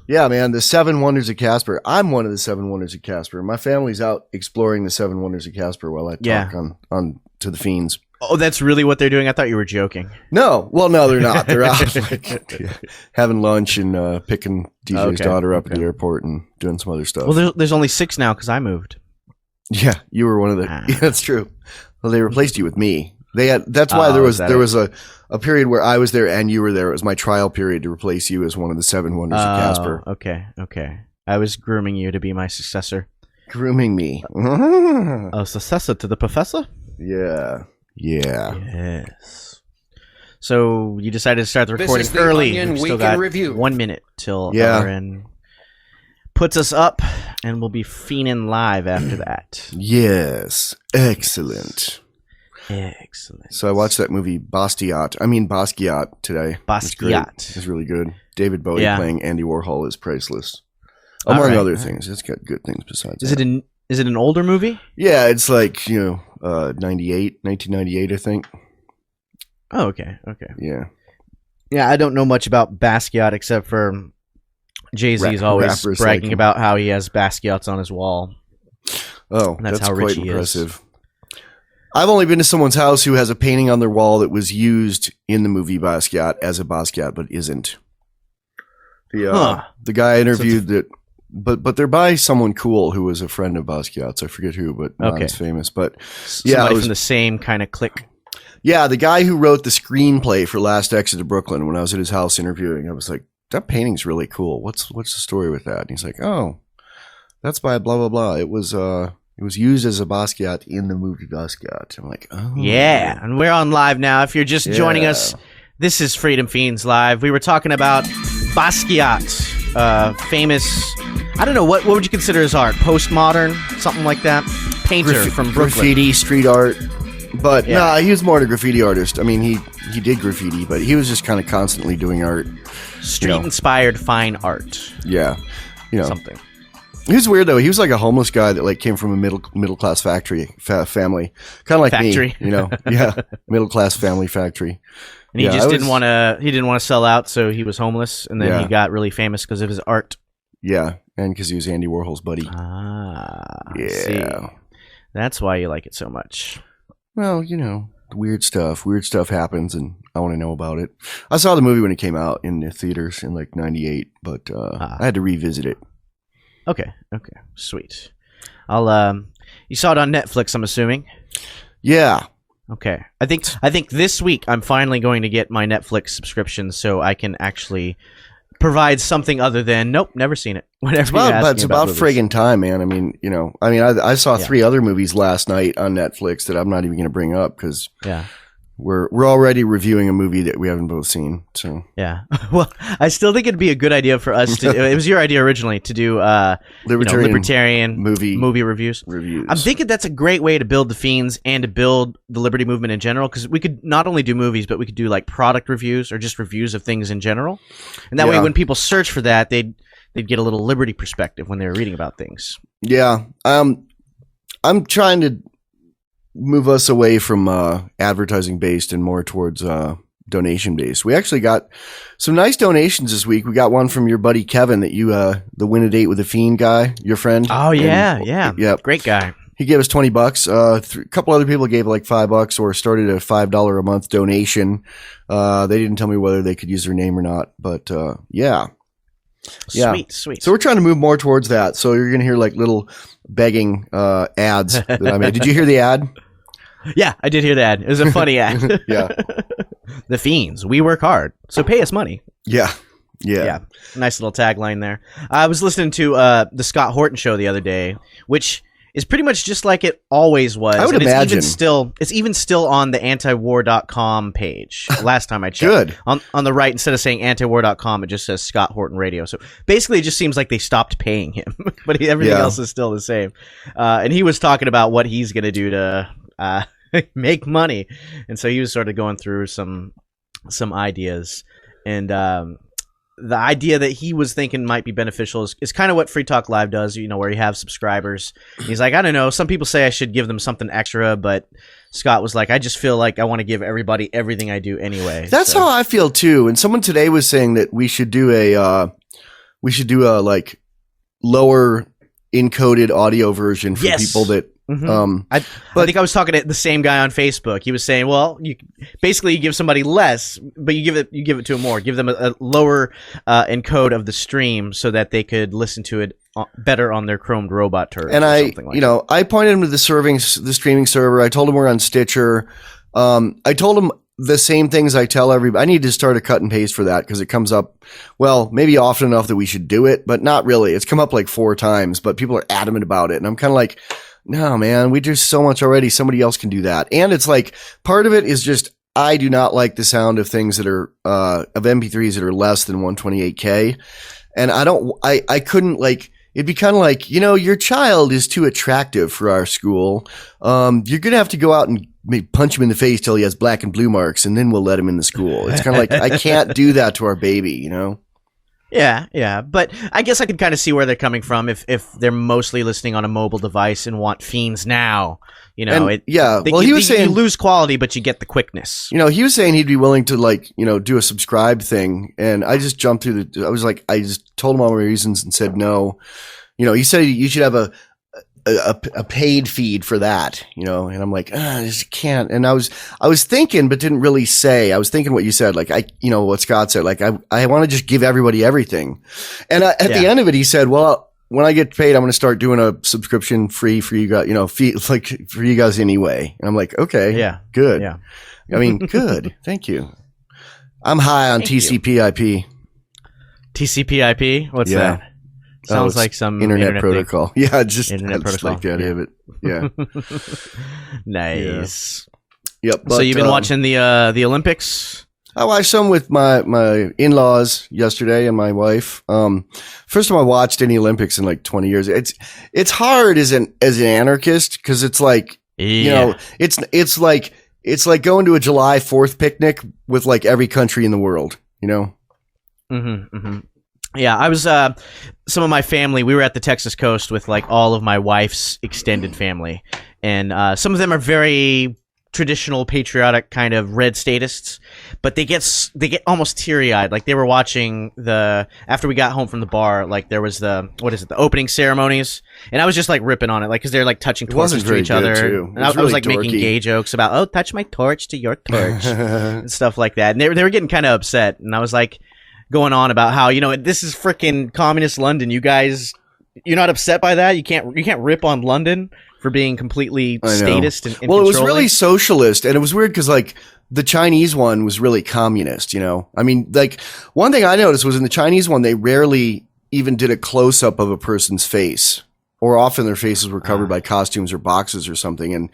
Yeah, man, the 7 Wonders of Casper. I'm one of the 7 Wonders of Casper. My family's out exploring the 7 Wonders of Casper while I talk on to the Fiends. Oh, that's really what they're doing? I thought you were joking. No. Well, no, they're not. They're out having lunch and picking DJ's daughter up at the airport and doing some other stuff. Well, there's only 6 now because I moved. Yeah, you were one of the... Yeah, that's true. Well, they replaced you with me. That's why there was a period where I was there and you were there. It was my trial period to replace you as one of the 7 Wonders of Casper. Okay. I was grooming you to be my successor. Grooming me. A successor to the professor? Yeah. Yes. So you decided to start the recording early. We've still got 1 minute till Aaron puts us up, and we'll be fiending live after that. Yes. Excellent. So I watched that movie Basquiat today. Basquiat. It's really good. David Bowie playing Andy Warhol is priceless. Among other things. It's got good things besides that. Is it an older movie? Yeah, it's like, 1998, I think. Oh, okay. Yeah. Yeah, I don't know much about Basquiat except for Jay-Z's always bragging about how he has Basquiats on his wall. Oh, that's how rich he impressive. is. I've only been to someone's house who has a painting on their wall that was used in the movie Basquiat as a Basquiat, but isn't. The guy interviewed but they're by someone cool who was a friend of Basquiat's. I forget who, but not as famous. But somebody from the same kind of clique. Yeah, the guy who wrote the screenplay for Last Exit to Brooklyn. When I was at his house interviewing, I was like, "That painting's really cool. What's the story with that?" And he's like, "Oh, that's by blah blah blah. It was used as a Basquiat in the movie Basquiat." I'm like, "Oh, yeah." And we're on live now. If you're just joining us, this is Freedom Fiends Live. We were talking about Basquiat, famous. I don't know what would you consider his art? Postmodern, something like that. Painter from Brooklyn. Graffiti, street art. But he was more than a graffiti artist. I mean, he did graffiti, but he was just kind of constantly doing art. Street-inspired fine art. Yeah. Something. He was weird, though. He was like a homeless guy that came from a middle-class family. Kind of like factory. Me, Yeah, middle-class family factory. And he just didn't want to sell out, so he was homeless, and then he got really famous because of his art. Yeah, and because he was Andy Warhol's buddy. Yeah. See. That's why you like it so much. Well, weird stuff happens, and I want to know about it. I saw the movie when it came out in the theaters in like 98, but I had to revisit it. Okay, sweet. You saw it on Netflix, I'm assuming? Yeah. Okay. I think this week I'm finally going to get my Netflix subscription so I can actually provide something other than nope, never seen it. It's about friggin' time, man. I mean, I saw 3 other movies last night on Netflix that I'm not even going to bring up because we're already reviewing a movie that we haven't both seen. So yeah, well, I still think it'd be a good idea for us to. It was your idea originally to do libertarian movie reviews. I'm thinking that's a great way to build the Fiends and to build the liberty movement in general, because we could not only do movies, but we could do like product reviews or just reviews of things in general, and that way when people search for that, they'd get a little liberty perspective when they were reading about things. Yeah, I'm trying to move us away from advertising based and more towards donation based. We actually got some nice donations this week. We got one from your buddy Kevin that you the Win a Date with a Fiend guy, your friend. Oh yeah, great guy. He gave us $20. A couple other people gave like $5 or started a $5 a month donation. They didn't tell me whether they could use their name or not, but Sweet. So we're trying to move more towards that. So you're gonna hear like little begging ads that I made. Did you hear the ad? Yeah, I did hear the ad. It was a funny ad. Yeah. The Fiends, we work hard, so pay us money. Yeah. Nice little tagline there. I was listening to the Scott Horton show the other day, which is pretty much just like it always was. I would imagine. It's even still on the antiwar.com page. Last time I checked. Good. On the right, instead of saying antiwar.com, it just says Scott Horton Radio. So basically, it just seems like they stopped paying him, but everything else is still the same. And he was talking about what he's going to do to make money, and so he was sort of going through some ideas, and the idea that he was thinking might be beneficial is kind of what Free Talk Live does, where you have subscribers. He's like, I don't know, some people say I should give them something extra, but Scott was like, I just feel like I want to give everybody everything I do anyway. That's how I feel too. And someone today was saying that we should do we should do a like lower encoded audio version for people that. I think I was talking to the same guy on Facebook. He was saying, well, you give somebody less, but you give it to them more. Give them a lower encode of the stream so that they could listen to it better on their chromed robot turret. And I pointed him to the streaming server. I told him we're on Stitcher. I told him the same things I tell everybody. I need to start a cut and paste for that because it comes up, well, maybe often enough that we should do it, but not really. It's come up like 4 times, but people are adamant about it. And I'm kind of like, no, man, we do so much already. Somebody else can do that. And it's like, part of it is just, I do not like the sound of things that are, of MP3s that are less than 128K. And I couldn't like, it'd be kind of like, your child is too attractive for our school. You're going to have to go out and punch him in the face till he has black and blue marks, and then we'll let him in the school. It's kind of like, I can't do that to our baby, Yeah, but I guess I could kind of see where they're coming from if they're mostly listening on a mobile device and want FEENS now. He was saying you lose quality, but you get the quickness. He was saying he'd be willing to do a subscribe thing, and I just jumped through I just told him all my reasons and said no. He said you should have a paid feed for that, and I'm like, I just can't. And I was thinking, but didn't really say. I was thinking what you said, like what Scott said, like I want to just give everybody everything. And at the end of it, he said, well, when I get paid, I'm going to start doing a subscription free for you guys, for you guys anyway. And I'm like, okay, yeah, good. Yeah. I mean, good. Thank you. I'm high on TCP-IP. TCP-IP? What's that? Sounds like some internet protocol. Thing. Yeah, just like the idea of it. Yeah. Nice. Yep. So you've been watching the Olympics? I watched some with my in-laws yesterday and my wife. First time I watched any Olympics in like 20 years. It's hard as an anarchist because it's like it's like going to a July 4th picnic with like every country in the world. Yeah, I was, some of my family, we were at the Texas coast with like all of my wife's extended family. And some of them are very traditional, patriotic kind of red statists, but they get almost teary-eyed. Like they were watching after we got home from the bar, like there was the opening ceremonies. And I was just like ripping on it, like, cause they're like touching torches to each other. And I was like dorky. Making gay jokes about, oh, touch my torch to your torch and stuff like that. And they were getting kind of upset. And I was like, going on about how this is freaking communist London. You guys, you're not upset by that. You can't rip on London for being completely statist and well, it was really socialist, and it was weird because like the Chinese one was really communist. I mean, like one thing I noticed was in the Chinese one they rarely even did a close up of a person's face, or often their faces were covered by costumes or boxes or something. And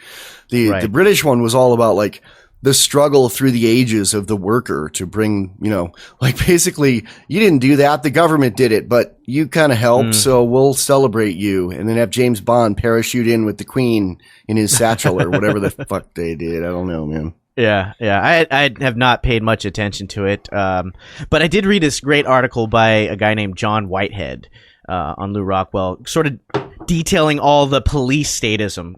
the British one was all about like the struggle through the ages of the worker to bring, like basically you didn't do that. The government did it, but you kind of helped. So we'll celebrate you. And then have James Bond parachute in with the Queen in his satchel or whatever the fuck they did. I don't know, man. Yeah. I have not paid much attention to it. But I did read this great article by a guy named John Whitehead, on Lou Rockwell, sort of detailing all the police statism.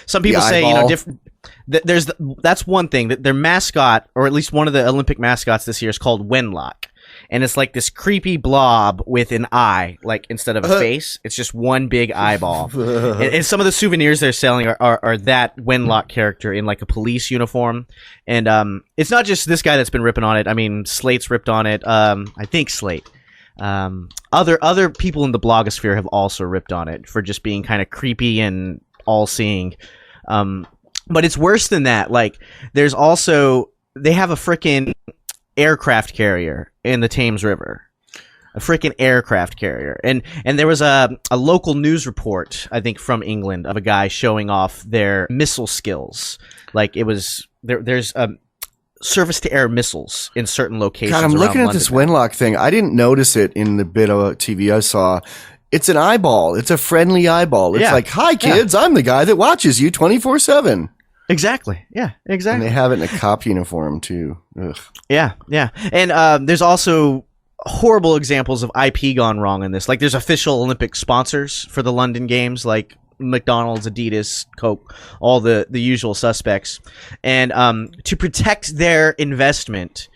Some people say, different. That's one thing that their mascot, or at least one of the Olympic mascots this year, is called Wenlock, and it's like this creepy blob with an eye, like instead of a face, it's just one big eyeball. and some of the souvenirs they're selling are that Wenlock character in like a police uniform, and it's not just this guy that's been ripping on it. I mean, Slate's ripped on it. I think Slate. Other people in the blogosphere have also ripped on it for just being kind of creepy and all-seeing. But it's worse than that. Like, there's also, they have a frickin' aircraft carrier in the Thames River. A frickin' aircraft carrier. And there was a local news report, I think from England, of a guy showing off their missile skills. Like, it was, there's surface-to-air missiles in certain locations. God, I'm looking at this Wenlock thing. I didn't notice it in the bit of TV I saw. It's an eyeball. It's a friendly eyeball. It's like, hi, kids. I'm the guy that watches you 24/7. Exactly. Yeah, exactly. And they have it in a cop uniform, too. Ugh. Yeah. And there's also horrible examples of IP gone wrong in this. Like, there's official Olympic sponsors for the London Games, like McDonald's, Adidas, Coke, all the usual suspects. And to protect their investment,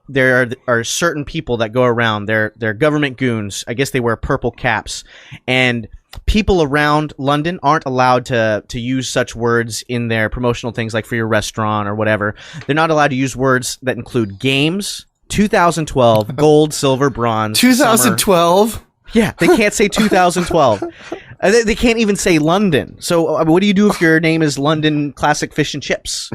there are certain people that go around. They're government goons. I guess they wear purple caps. And people around London aren't allowed to use such words in their promotional things, like for your restaurant or whatever. They're not allowed to use words that include games, 2012, gold, silver, bronze. 2012? Yeah, they can't say 2012. They can't even say London. So what do you do if your name is London Classic Fish and Chips?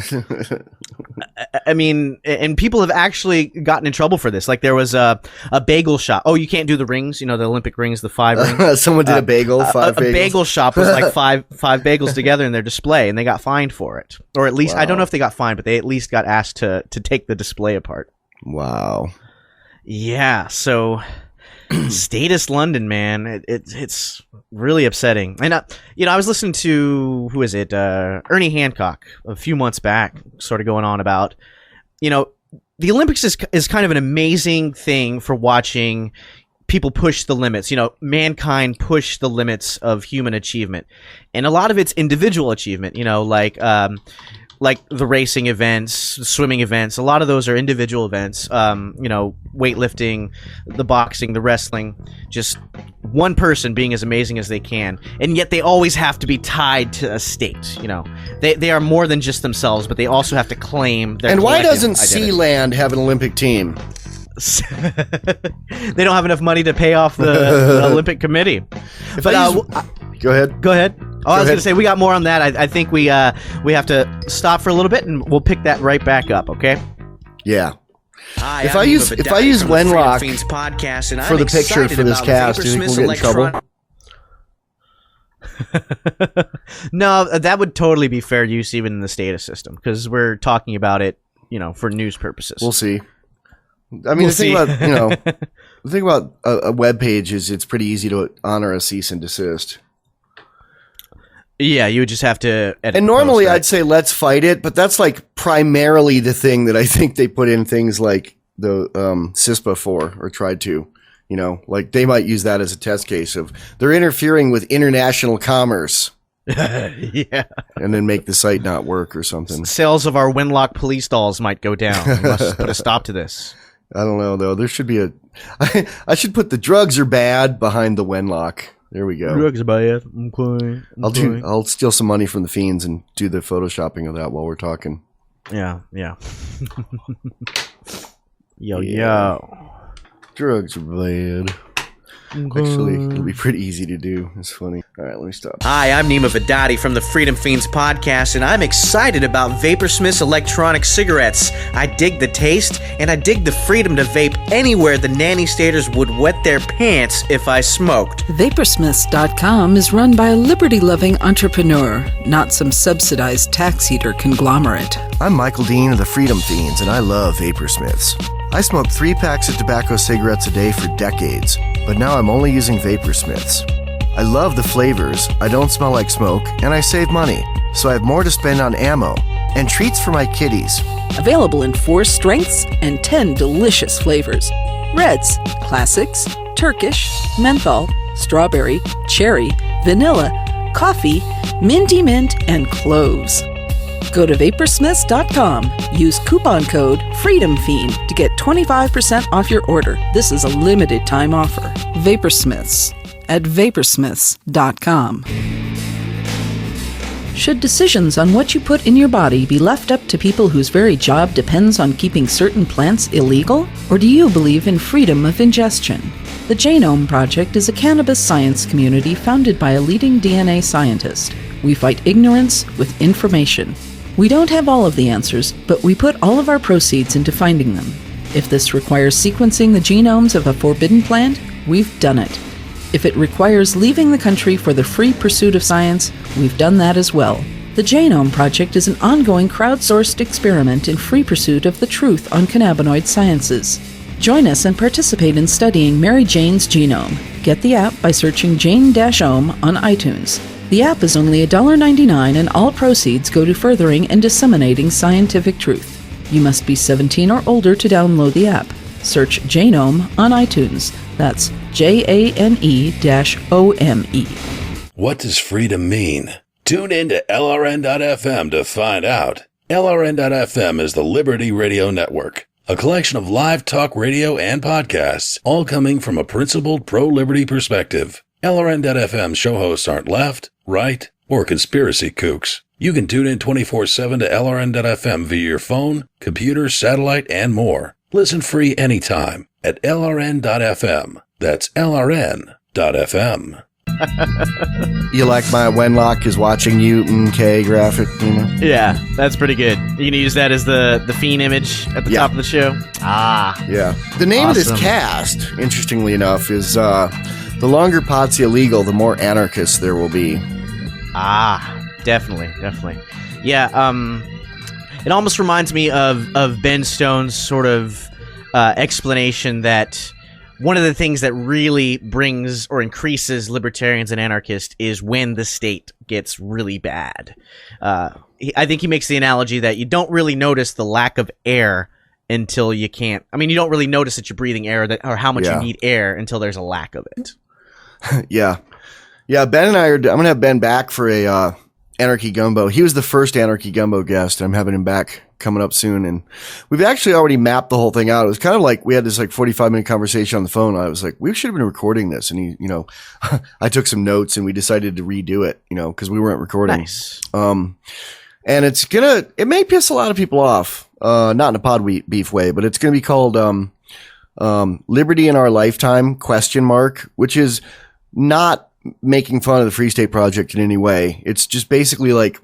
I mean, and people have actually gotten in trouble for this. Like there was a bagel shop. Oh, you can't do the rings, the Olympic rings, the 5 rings. Someone did a bagel, five bagels. A bagel shop was like five bagels together in their display, and they got fined for it. Or at least, I don't know if they got fined, but they at least got asked to take the display apart. Wow. Yeah, so... Status London, man, it's really upsetting. And I was listening to Ernie Hancock a few months back, sort of going on about, the Olympics is kind of an amazing thing for watching people push the limits. Mankind push the limits of human achievement, and a lot of it's individual achievement. Like the racing events, the swimming events, a lot of those are individual events. Weightlifting, the boxing, the wrestling, just one person being as amazing as they can, and yet they always have to be tied to a state. They are more than just themselves, but they also have to claim their. And why doesn't identity. Sealand have an Olympic team? They don't have enough money to pay off the Olympic Committee. Go ahead. Go ahead. Oh, I was going to say, we got more on that. I think we have to stop for a little bit, and we'll pick that right back up, okay? Yeah. Hi, if I use Wenlock for the picture for this cast, do you think we'll get in trouble? No, that would totally be fair use even in the status system, because we're talking about it, for news purposes. We'll see. I mean, the thing about a web page is it's pretty easy to honor a cease and desist. Yeah, you would just have to edit. And normally I'd say let's fight it, but that's like primarily the thing that I think they put in things like the CISPA for, or tried to, like they might use that as a test case of they're interfering with international commerce. Yeah. And then make the site not work or something. Sales of our Wenlock police dolls might go down. We must put a stop to this. I don't know though. There should be I should put the drugs are bad behind the Wenlock. There we go. Drugs are bad. Okay. I'll steal some money from the Fiends and do the photoshopping of that while we're talking. Yeah. Yo. Drugs are bad. Actually, it'll be pretty easy to do. It's funny. All right, let me stop. Hi, I'm Neema Vedadi from the FEENS Podcast, and I'm excited about Vaporsmith's electronic cigarettes. I dig the taste, and I dig the freedom to vape anywhere the nanny staters would wet their pants if I smoked. Vaporsmiths.com is run by a liberty-loving entrepreneur, not some subsidized tax eater conglomerate. I'm Michael Dean of the Freedom Fiends, and I love Vaporsmiths. I smoked 3 packs of tobacco cigarettes a day for decades, but now I'm only using Vaporsmiths. I love the flavors, I don't smell like smoke, and I save money, so I have more to spend on ammo and treats for my kitties. Available in 4 strengths and 10 delicious flavors. Reds, classics, Turkish, menthol, strawberry, cherry, vanilla, coffee, minty mint, and cloves. Go to Vaporsmiths.com. Use coupon code FREEDOMFIEND to get 25% off your order. This is a limited time offer. Vaporsmiths at Vaporsmiths.com. Should decisions on what you put in your body be left up to people whose very job depends on keeping certain plants illegal? Or do you believe in freedom of ingestion? The Genome Project is a cannabis science community founded by a leading DNA scientist. We fight ignorance with information. We don't have all of the answers, but we put all of our proceeds into finding them. If this requires sequencing the genomes of a forbidden plant, we've done it. If it requires leaving the country for the free pursuit of science, we've done that as well. The Genome Project is an ongoing crowdsourced experiment in free pursuit of the truth on cannabinoid sciences. Join us and participate in studying Mary Jane's genome. Get the app by searching Jane-Ohm on iTunes. The app is only $1.99 and all proceeds go to furthering and disseminating scientific truth. You must be 17 or older to download the app. Search Jane-Ohm on iTunes. That's Jane-OME. What does freedom mean? Tune in to LRN.FM to find out. LRN.FM is the Liberty Radio Network, a collection of live talk radio and podcasts, all coming from a principled pro-liberty perspective. LRN.FM show hosts aren't left, right, or conspiracy kooks. You can tune in 24/7 to LRN.FM via your phone, computer, satellite, and more. Listen free anytime at LRN.FM. That's LRN.FM. You like my Wenlock is watching you K graphic, Neema? Yeah, that's pretty good. You gonna use that as the fiend image at the top of the show? Ah. Yeah. The name of this cast, interestingly enough, is the longer pot's illegal, the more anarchists there will be. Ah, definitely. Yeah, it almost reminds me of Ben Stone's sort of explanation that one of the things that really brings or increases libertarians and anarchists is when the state gets really bad. I think he makes the analogy that you don't really notice the lack of air until you can't. I mean, you don't really notice that you're breathing air or how much you need air until there's a lack of it. Yeah. Ben and I I'm gonna have Ben back for a Anarchy Gumbo. He was the first Anarchy Gumbo guest. I'm having him back coming up soon, and we've actually already mapped the whole thing out. It was kind of like we had this 45-minute conversation on the phone. I was like, we should have been recording this, and he, I took some notes and we decided to redo it, because we weren't recording. Nice. And it may piss a lot of people off, not in a pod beef way, but it's gonna be called Liberty in Our Lifetime ? Which is not making fun of the Free State Project in any way. It's just basically like,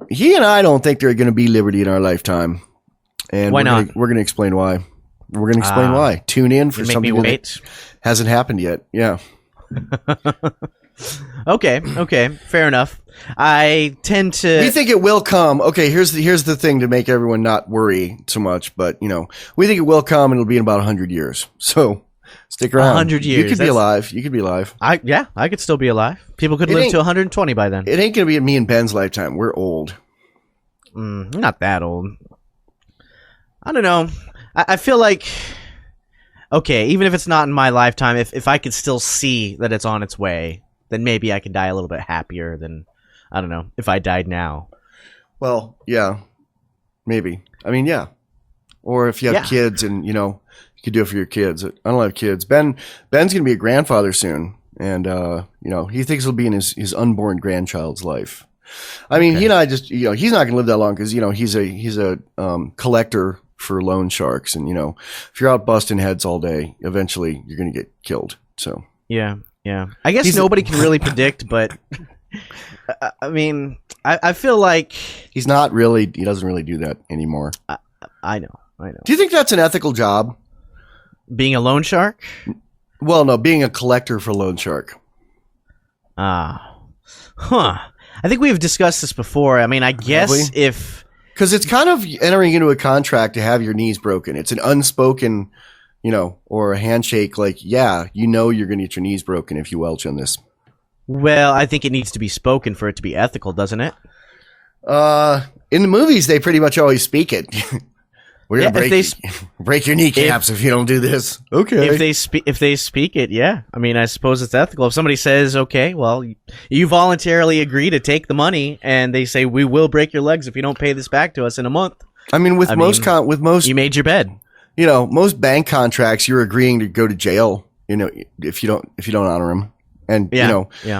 he and I don't think there's going to be liberty in our lifetime. And why not? We're going to explain why. We're going to explain why. Tune in for something that hasn't happened yet. Yeah. Okay. Fair enough. I tend to... We think it will come. Okay, here's the thing to make everyone not worry so much. But, we think it will come and it'll be in about 100 years. So... stick around. 100 years. You could be alive. You could be alive. I could still be alive. People could live to 120 by then. It ain't going to be in me and Ben's lifetime. We're old. Not that old. I don't know. I feel like, okay, even if it's not in my lifetime, if I could still see that it's on its way, then maybe I could die a little bit happier than, I don't know, if I died now. Well, yeah. Maybe. I mean, yeah. Or if you have kids and, you could do it for your kids. I don't have kids. Ben's going to be a grandfather soon. And, he thinks it'll be in his unborn grandchild's life. I mean, he and I just, he's not going to live that long because, he's a collector for loan sharks. And, if you're out busting heads all day, eventually you're going to get killed. So, yeah. I guess nobody can really predict, but I mean, I feel like he doesn't really do that anymore. I know. Do you think that's an ethical job? Being a loan shark? Well, no, being a collector for loan shark. I think we've discussed this before. I mean, I guess because it's kind of entering into a contract to have your knees broken. It's an unspoken, or a handshake like, you're going to get your knees broken if you welch on this. Well, I think it needs to be spoken for it to be ethical, doesn't it? In the movies, they pretty much always speak it. We're gonna break your kneecaps if you don't do this. Okay. If they speak it, yeah. I mean, I suppose it's ethical. If somebody says, "Okay, well, you voluntarily agree to take the money," and they say, "We will break your legs if you don't pay this back to us in a month." I mean, with most, you made your bed. Most bank contracts, you're agreeing to go to jail. If you don't honor them, and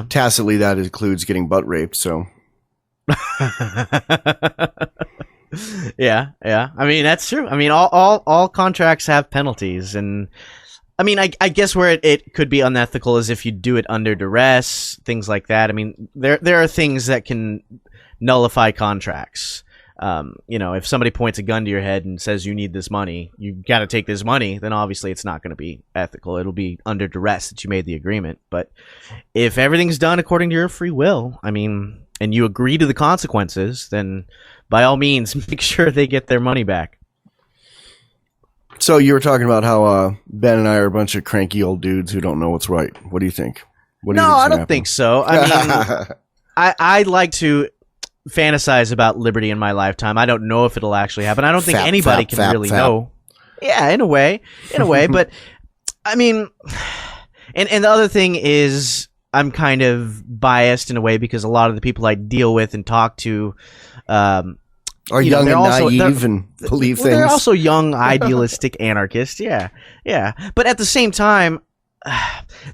tacitly that includes getting butt raped. So. Yeah. I mean, that's true. I mean, all contracts have penalties, and I mean, I guess where it could be unethical is if you do it under duress, things like that. I mean, there are things that can nullify contracts. If somebody points a gun to your head and says you need this money, you got to take this money, then obviously it's not going to be ethical. It'll be under duress that you made the agreement. But if everything's done according to your free will, I mean, and you agree to the consequences, then by all means, make sure they get their money back. So you were talking about how Ben and I are a bunch of cranky old dudes who don't know what's right. What do you think? I don't think so. I mean, I like to fantasize about liberty in my lifetime. I don't know if it'll actually happen. I don't think anybody can really know. Yeah, in a way. But I mean, and the other thing is, I'm kind of biased in a way because a lot of the people I deal with and talk to are young and naive and believe things. They're also young, idealistic anarchists. Yeah. But at the same time,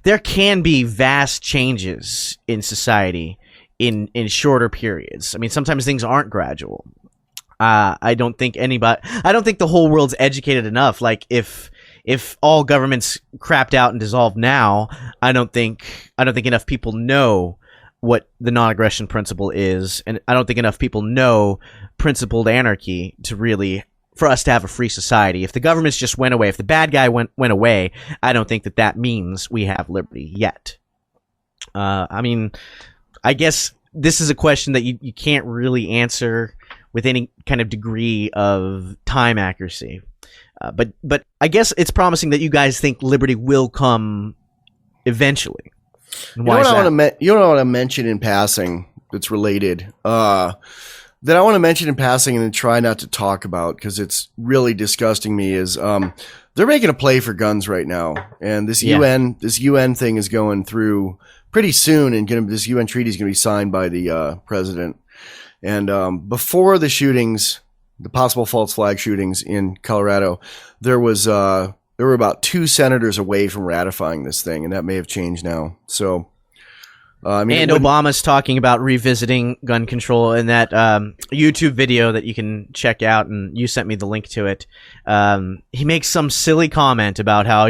there can be vast changes in society in shorter periods. I mean, sometimes things aren't gradual. I don't think the whole world's educated enough. Like if all governments crapped out and dissolved now, I don't think enough people know what the non-aggression principle is, and I don't think enough people know principled anarchy for us to have a free society. If the governments just went away, if the bad guy went away, I don't think that means we have liberty yet. I mean, I guess this is a question that you can't really answer with any kind of degree of time accuracy. But I guess it's promising that you guys think liberty will come eventually. You know what I want to mention in passing that's related? That I want to mention in passing and then try not to talk about because it's really disgusting me is they're making a play for guns right now, and this UN thing is going through pretty soon, and this UN treaty is going to be signed by the president. And before the shootings, the possible false flag shootings in Colorado, there were about 2 senators away from ratifying this thing, and that may have changed now. So, Obama's talking about revisiting gun control in that YouTube video that you can check out, and you sent me the link to it. He makes some silly comment about how,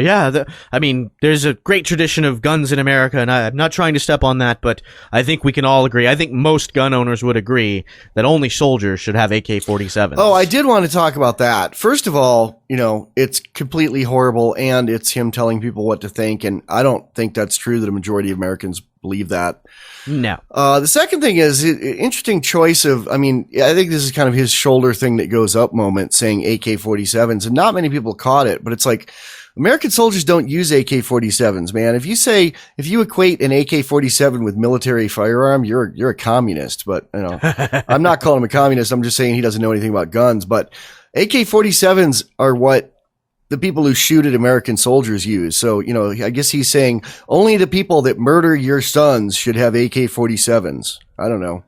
there's a great tradition of guns in America, and I'm not trying to step on that, but I think we can all agree. I think most gun owners would agree that only soldiers should have AK-47s. Oh, I did want to talk about that. First of all, it's completely horrible, and it's him telling people what to think, and I don't think that's true that a majority of Americans believe that. No. The second thing is interesting choice of, I think this is kind of his shoulder thing that goes up moment saying AK-47s, and not many people caught it, but it's like American soldiers don't use AK-47s, man. If you equate an AK-47 with military firearm, you're a communist, but I'm not calling him a communist. I'm just saying he doesn't know anything about guns, but AK-47s are what the people who shoot at American soldiers use. So, I guess he's saying only the people that murder your sons should have AK-47s. I don't know.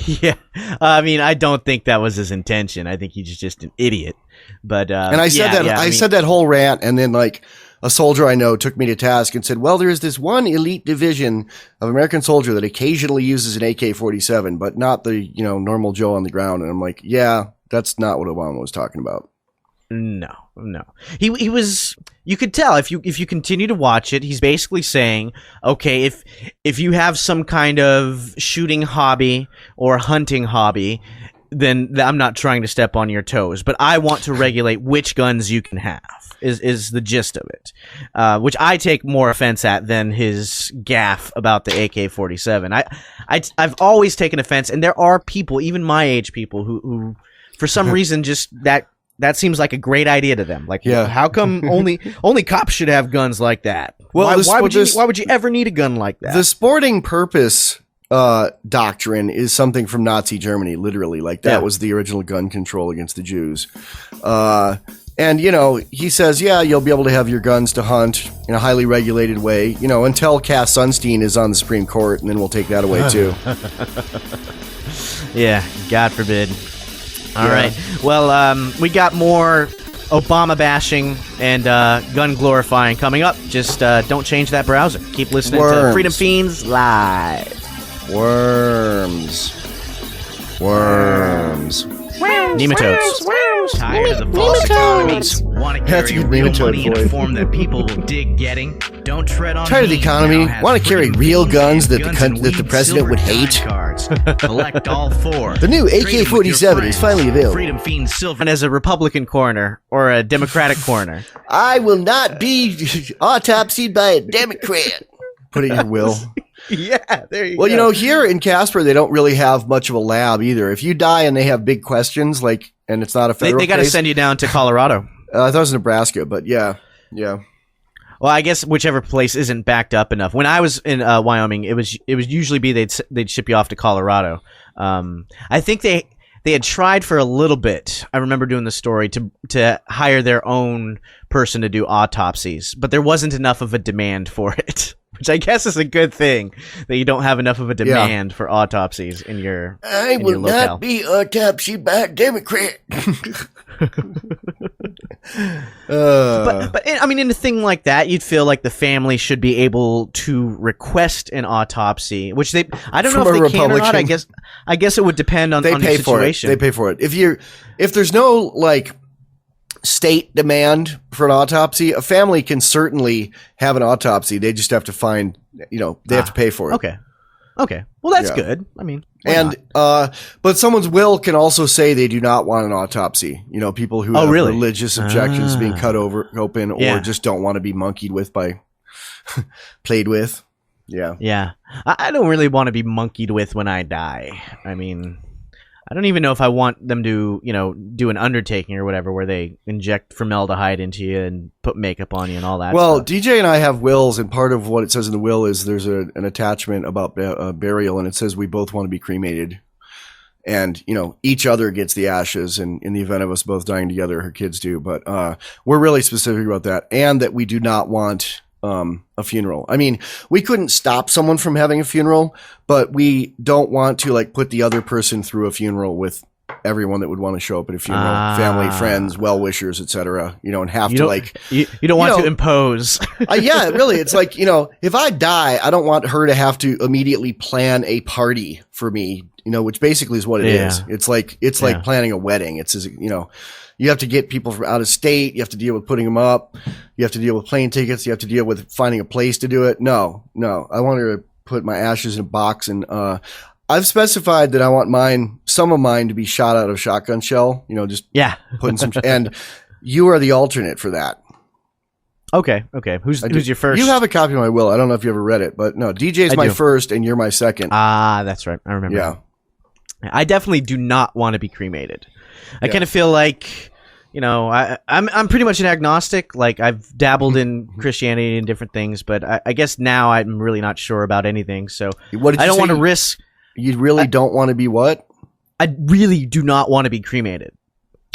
Yeah. I don't think that was his intention. I think he's just an idiot. But, and I said said that whole rant, and then like a soldier I know took me to task and said, well, there's this one elite division of American soldier that occasionally uses an AK-47, but not the, normal Joe on the ground. And I'm like, yeah, that's not what Obama was talking about. No. He was, you could tell if you continue to watch it, he's basically saying, okay, if you have some kind of shooting hobby or hunting hobby, then I'm not trying to step on your toes, but I want to regulate which guns you can have is the gist of it, which I take more offense at than his gaffe about the AK-47. I've always taken offense, and there are people, even my age people, who for some reason just that seems like a great idea to them. Like, how come only cops should have guns like that? Well, why would you ever need a gun like that? The sporting purpose doctrine is something from Nazi Germany, literally. Like that was the original gun control against the Jews. And he says, you'll be able to have your guns to hunt in a highly regulated way, until Cass Sunstein is on the Supreme Court, and then we'll take that away too. Yeah, God forbid. All right. Well, we got more Obama bashing and gun glorifying coming up. Just don't change that browser. Keep listening to Freedom Fiends Live. Worms. Nematodes. Tired of the false economies? Want to carry real money in a form that people will dig getting? Don't tread on. Tired of the economy? Want to carry real guns that the president would hate? Collect all 4. The new AK-47 is finally available. Freedom Fiends Silver. And as a Republican coroner or a Democratic coroner, I will not be autopsied by a Democrat. Put it in your will. Yeah, there you go. Well, here in Casper, they don't really have much of a lab either. If you die and they have big questions, and it's not a federal they got to send you down to Colorado. I thought it was Nebraska, but yeah. Well, I guess whichever place isn't backed up enough. When I was in Wyoming, it was usually they'd ship you off to Colorado. I think they had tried for a little bit. I remember doing the story to hire their own person to do autopsies, but there wasn't enough of a demand for it. which I guess is a good thing that you don't have enough of a demand for autopsies in your I will not be autopsied by a Democrat. But I mean, in a thing like that, you'd feel like the family should be able to request an autopsy, which I don't know if they can or not. I guess it would depend on the situation. They pay for it. If there's no like state demand for an autopsy, a family can certainly have an autopsy. They just have to find, they have to pay for it. Okay. Well, that's good. I mean, but someone's will can also say they do not want an autopsy. People who have religious objections being cut open or just don't want to be monkeyed with played with. Yeah. Yeah. I don't really want to be monkeyed with when I die. I mean, I don't even know if I want them to, do an undertaking or whatever where they inject formaldehyde into you and put makeup on you and all that stuff. DJ and I have wills, and part of what it says in the will is there's an attachment about burial, and it says we both want to be cremated. And, each other gets the ashes, and in the event of us both dying together, her kids do. But we're really specific about that, and that we do not want a funeral. I mean, we couldn't stop someone from having a funeral, but we don't want to put the other person through a funeral with everyone that would want to show up at a funeral, family, friends, well-wishers, etc. And have you don't want to impose. Yeah, really. It's like, if I die, I don't want her to have to immediately plan a party for me, which basically is what it is. It's like planning a wedding. It's, you have to get people from out of state. You have to deal with putting them up. You have to deal with plane tickets. You have to deal with finding a place to do it. No. I want her to put my ashes in a box, and I've specified that I want some of mine to be shot out of shotgun shell. Just putting some. And you are the alternate for that. Okay. Who's your first? You have a copy of my will. I don't know if you ever read it, but no, DJ's my first, and you're my second. That's right. I remember. Yeah. I definitely do not want to be cremated. I kind of feel like, I'm pretty much an agnostic. Like, I've dabbled in Christianity and different things, but I guess now I'm really not sure about anything. So I don't want to risk. You really don't want to be what? I really do not want to be cremated.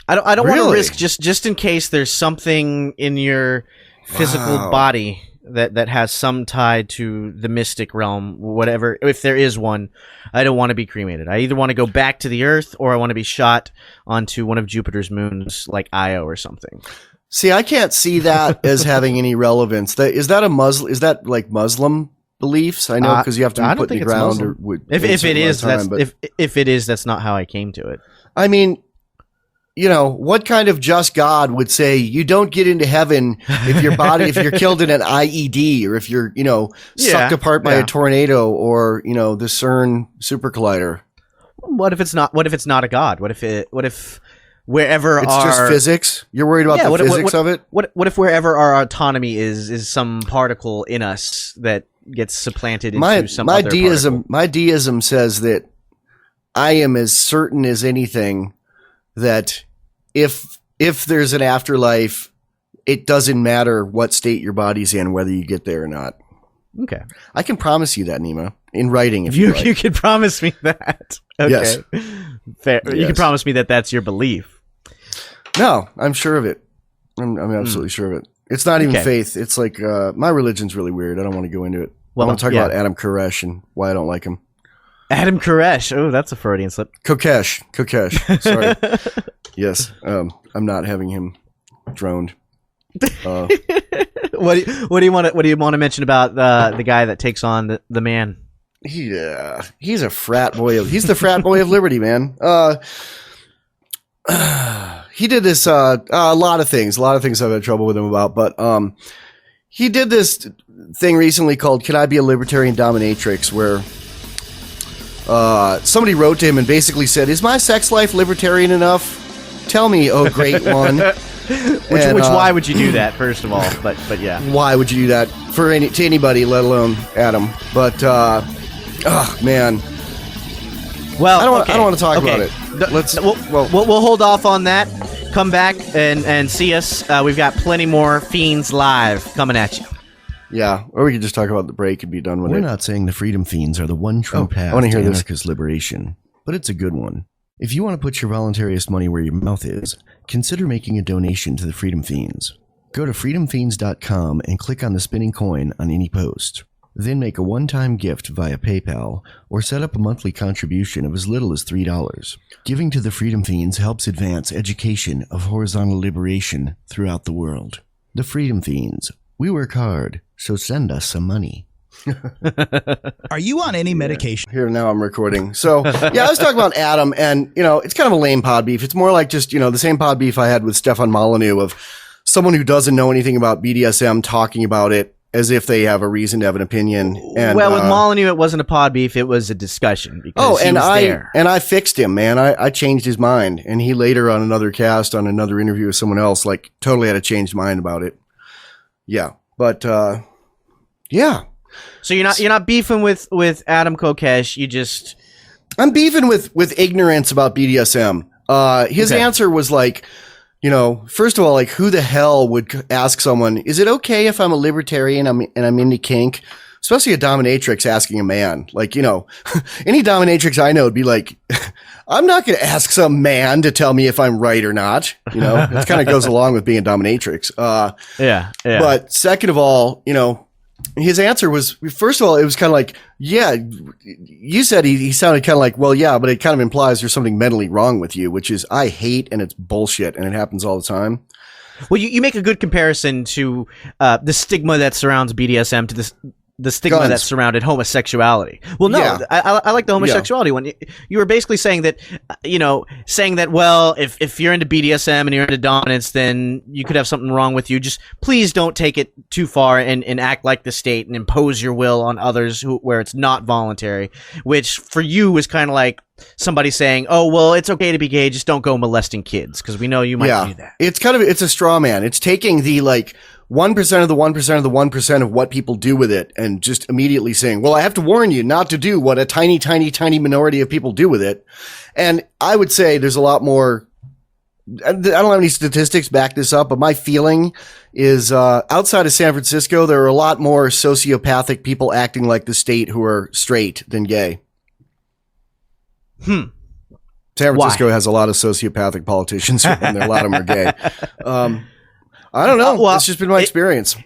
I don't want to risk just in case there's something in your physical body that has some tie to the mystic realm, whatever. If there is one, I don't want to be cremated. I either want to go back to the earth, or I want to be shot onto one of Jupiter's moons, like Io or something. See, I can't see that as having any relevance. Is that like Muslim beliefs? I know, because you have to be put in the ground. If it is, that's not how I came to it. I mean, what kind of just God would say you don't get into heaven if you're killed in an IED, or if you're, sucked apart by a tornado, or, the CERN super collider? What if it's not a God? What if wherever it's just physics? You're worried about the physics of it? What if wherever our autonomy is some particle in us that gets supplanted into some other particle? My deism says that I am as certain as anything that if there's an afterlife, it doesn't matter what state your body's in, whether you get there or not. Okay. I can promise you that, Neema, in writing. If you like. You can promise me that. Okay. Yes. Fair. Yes. You can promise me that that's your belief. No, I'm sure of it. I'm absolutely sure of it. It's not even faith. It's like my religion's really weird. I don't want to go into it. I want to talk about Adam Kokesh and why I don't like him. Adam Kokesh. Oh, that's a Freudian slip. Kokesh. Sorry. Yes. I'm not having him droned. What do you want to mention about the guy that takes on the man? Yeah, he's a frat boy. He's the frat boy of liberty, man. He did this a lot of things I've had trouble with him about, but he did this thing recently called "Can I Be a Libertarian Dominatrix?" where somebody wrote to him and basically said, "Is my sex life libertarian enough? Tell me, oh great one." Why would you do that, first of all? But yeah, why would you do that to anybody, let alone Adam? But man. Well, I don't want to talk about it. We'll hold off on that. Come back and see us. We've got plenty more Fiends Live coming at you. Yeah, or we could just talk about the break and be done with it. We're not saying the Freedom Fiends are the one true path to anarchist liberation, but it's a good one. If you want to put your voluntaryist money where your mouth is, consider making a donation to the Freedom Fiends. Go to freedomfiends.com and click on the spinning coin on any post. Then make a one-time gift via PayPal or set up a monthly contribution of as little as $3. Giving to the Freedom Fiends helps advance education of horizontal liberation throughout the world. The Freedom Fiends. We work hard, so send us some money. Are you on any medication? Here, now I'm recording. So, yeah, I was talking about Adam, and, it's kind of a lame pod beef. It's more like just, the same pod beef I had with Stefan Molyneux of someone who doesn't know anything about BDSM talking about it as if they have a reason to have an opinion. And, with Molyneux, it wasn't a pod beef; it was a discussion. Because I fixed him, man. I changed his mind, and he later on another cast on another interview with someone else, like totally had a changed mind about it. Yeah, but yeah. So you're not beefing with Adam Kokesh. I'm beefing with ignorance about BDSM. His answer was like, first of all, like, who the hell would ask someone, is it okay if I'm a libertarian and I'm into kink? Especially a dominatrix asking a man. Like, any dominatrix I know would be like, I'm not going to ask some man to tell me if I'm right or not. It kind of goes along with being a dominatrix. Yeah. But second of all, his answer was, first of all, it was kind of like, yeah, you said he sounded kind of like, well, yeah, but it kind of implies there's something mentally wrong with you, which is I hate, and it's bullshit, and it happens all the time. Well, you make a good comparison to the stigma that surrounds BDSM to the stigma Guns. that surrounded homosexuality. Well, no, Yeah. I like the homosexuality one. You were basically saying that, well, if you're into BDSM and you're into dominance, then you could have something wrong with you. Just please don't take it too far and act like the state and impose your will on others where it's not voluntary, which for you was kind of like somebody saying, oh, well, it's okay to be gay, just don't go molesting kids, because we know you might do that. It's a straw man. It's taking the 1% of the 1% of the 1% of what people do with it and just immediately saying, well, I have to warn you not to do what a tiny, tiny, tiny minority of people do with it. And I would say there's a lot more. I don't have any statistics back this up, but my feeling is outside of San Francisco, there are a lot more sociopathic people acting like the state who are straight than gay. San Francisco has a lot of sociopathic politicians, and a lot of them are gay. I don't know. Well, it's just been my experience.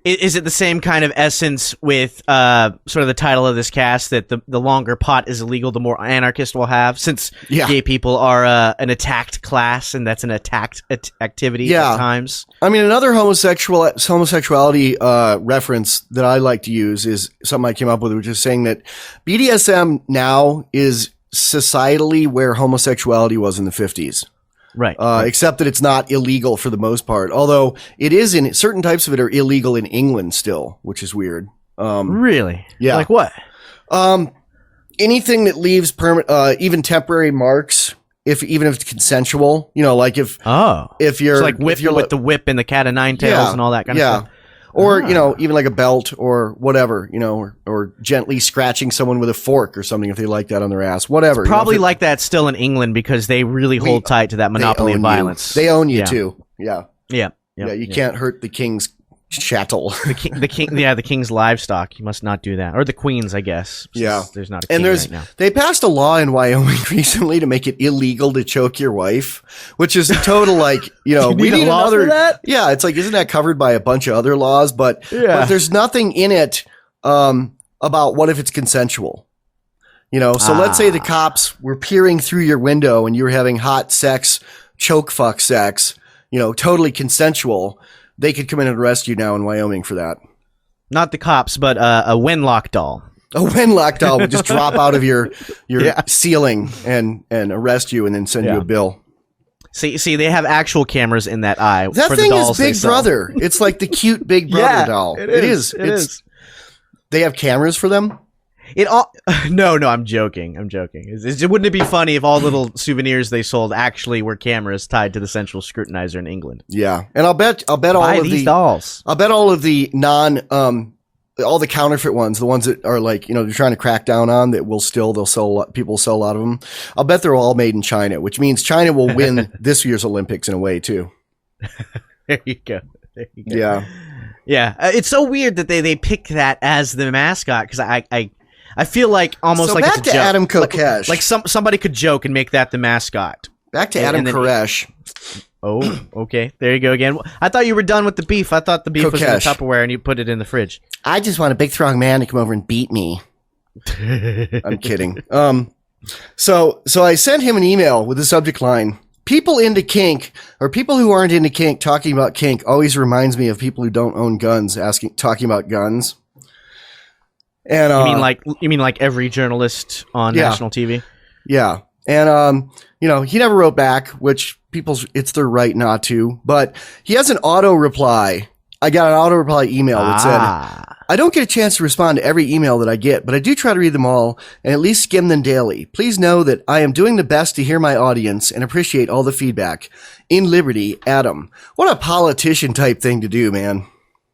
Is it the same kind of essence with sort of the title of this cast, that the longer pot is illegal, the more anarchist we'll have, since gay people are an attacked class, and that's an attacked activity at times? I mean, another homosexuality reference that I like to use is something I came up with, which is saying that BDSM now is societally where homosexuality was in the 50s. Right. Except that it's not illegal for the most part. Although it is in certain types of it are illegal in England still, which is weird. Really? Yeah. Like what? Anything that leaves even temporary marks, even if it's consensual, like if you're so like with the whip and the cat of nine tails and all that kind of stuff. Or, even like a belt or whatever, or gently scratching someone with a fork or something if they like that on their ass, whatever. It's probably like that still in England because they really hold tight to that monopoly of violence. They own you too. Yeah. Yeah. You can't hurt the king's chattel. The king's livestock. You must not do that. Or the queen's, I guess. There's not a king right now. They passed a law in Wyoming recently to make it illegal to choke your wife, which is a total we need law another. For that? Yeah, it's like, isn't that covered by a bunch of other laws? But there's nothing in it about what if it's consensual. So let's say the cops were peering through your window and you were having hot sex, choke fuck sex, totally consensual. They could come in and arrest you now in Wyoming for that. Not the cops, but a Wenlock doll. A Wenlock doll would just drop out of your ceiling and arrest you and then send you a bill. See, they have actual cameras in that eye. That for thing the dolls is Big Brother. It's like the cute Big Brother doll. It is. They have cameras for them? No, I'm joking. Wouldn't it be funny if all little souvenirs they sold actually were cameras tied to the central scrutinizer in England? Yeah, and I'll bet all of these dolls. I'll bet all of the all the counterfeit ones, the ones that are like they're trying to crack down on, that people sell a lot of them. I'll bet they're all made in China, which means China will win this year's Olympics in a way too. There you go. Yeah. Yeah, it's so weird that they pick that as the mascot, because I feel like almost so like back it's a to joke. Adam Kokesh. Like somebody could joke and make that the mascot. Back to Adam Kokesh. Oh, okay. There you go again. I thought you were done with the beef. I thought the beef was in the Kokesh. Tupperware and you put it in the fridge. I just want a big, strong man to come over and beat me. I'm kidding. So I sent him an email with the subject line, people into kink, or people who aren't into kink talking about kink always reminds me of people who don't own guns talking about guns. And you mean like every journalist on national TV? Yeah. And he never wrote back, which it's their right not to, but he has an auto reply. I got an auto reply email that said, I don't get a chance to respond to every email that I get, but I do try to read them all and at least skim them daily. Please know that I am doing the best to hear my audience and appreciate all the feedback. In Liberty, Adam. What a politician type thing to do, man.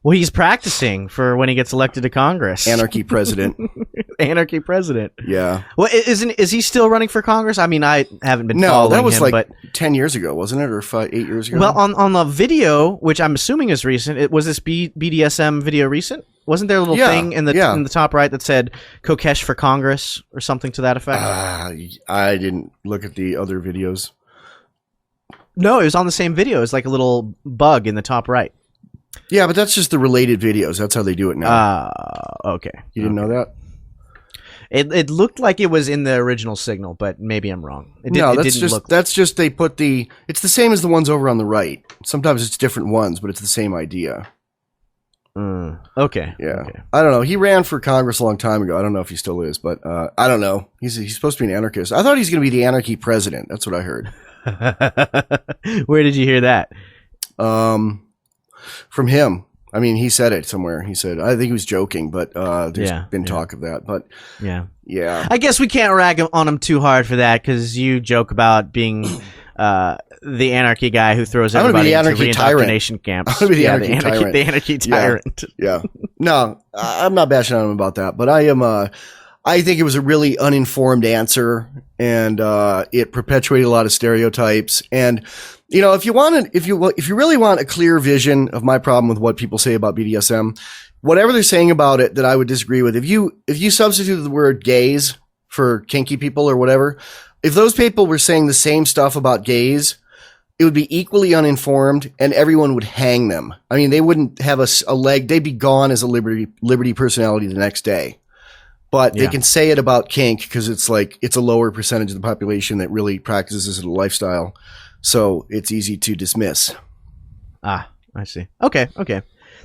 Well, he's practicing for when he gets elected to Congress. Anarchy president. Anarchy president. Yeah. Well, is he still running for Congress? I mean, I haven't been following him. No, that was him, but 10 years ago, wasn't it? Or 8 years ago? Well, on the video, which I'm assuming is recent, was this BDSM video recent? Wasn't there a little thing in the top right that said Kokesh for Congress or something to that effect? I didn't look at the other videos. No, it was on the same video. It's like a little bug in the top right. Yeah, but that's just the related videos. That's how they do it now. Okay. You didn't know that? It looked like it was in the original signal, but maybe I'm wrong. That's just they put it's the same as the ones over on the right. Sometimes it's different ones, but it's the same idea. Okay. Yeah. Okay. I don't know. He ran for Congress a long time ago. I don't know if he still is, but I don't know. He's supposed to be an anarchist. I thought he's going to be the anarchy president. That's what I heard. Where did you hear that? From him. I mean, he said it somewhere. He said, I think he was joking, but there's been talk of that. But yeah. I guess we can't rag on him too hard for that because you joke about being the anarchy guy who throws everybody into reindoctrination camps. I'm going to be the anarchy tyrant. The anarchy tyrant. Yeah. No, I'm not bashing on him about that, but I think it was a really uninformed answer, and it perpetuated a lot of stereotypes. And if you really want a clear vision of my problem with what people say about BDSM, whatever they're saying about it that I would disagree with, if you substitute the word gays for kinky people or whatever, if those people were saying the same stuff about gays, it would be equally uninformed and everyone would hang them. I mean, they wouldn't have a leg. They'd be gone as a liberty personality the next day. But they can say it about kink because it's a lower percentage of the population that really practices this as a lifestyle. So it's easy to dismiss. I see. Okay.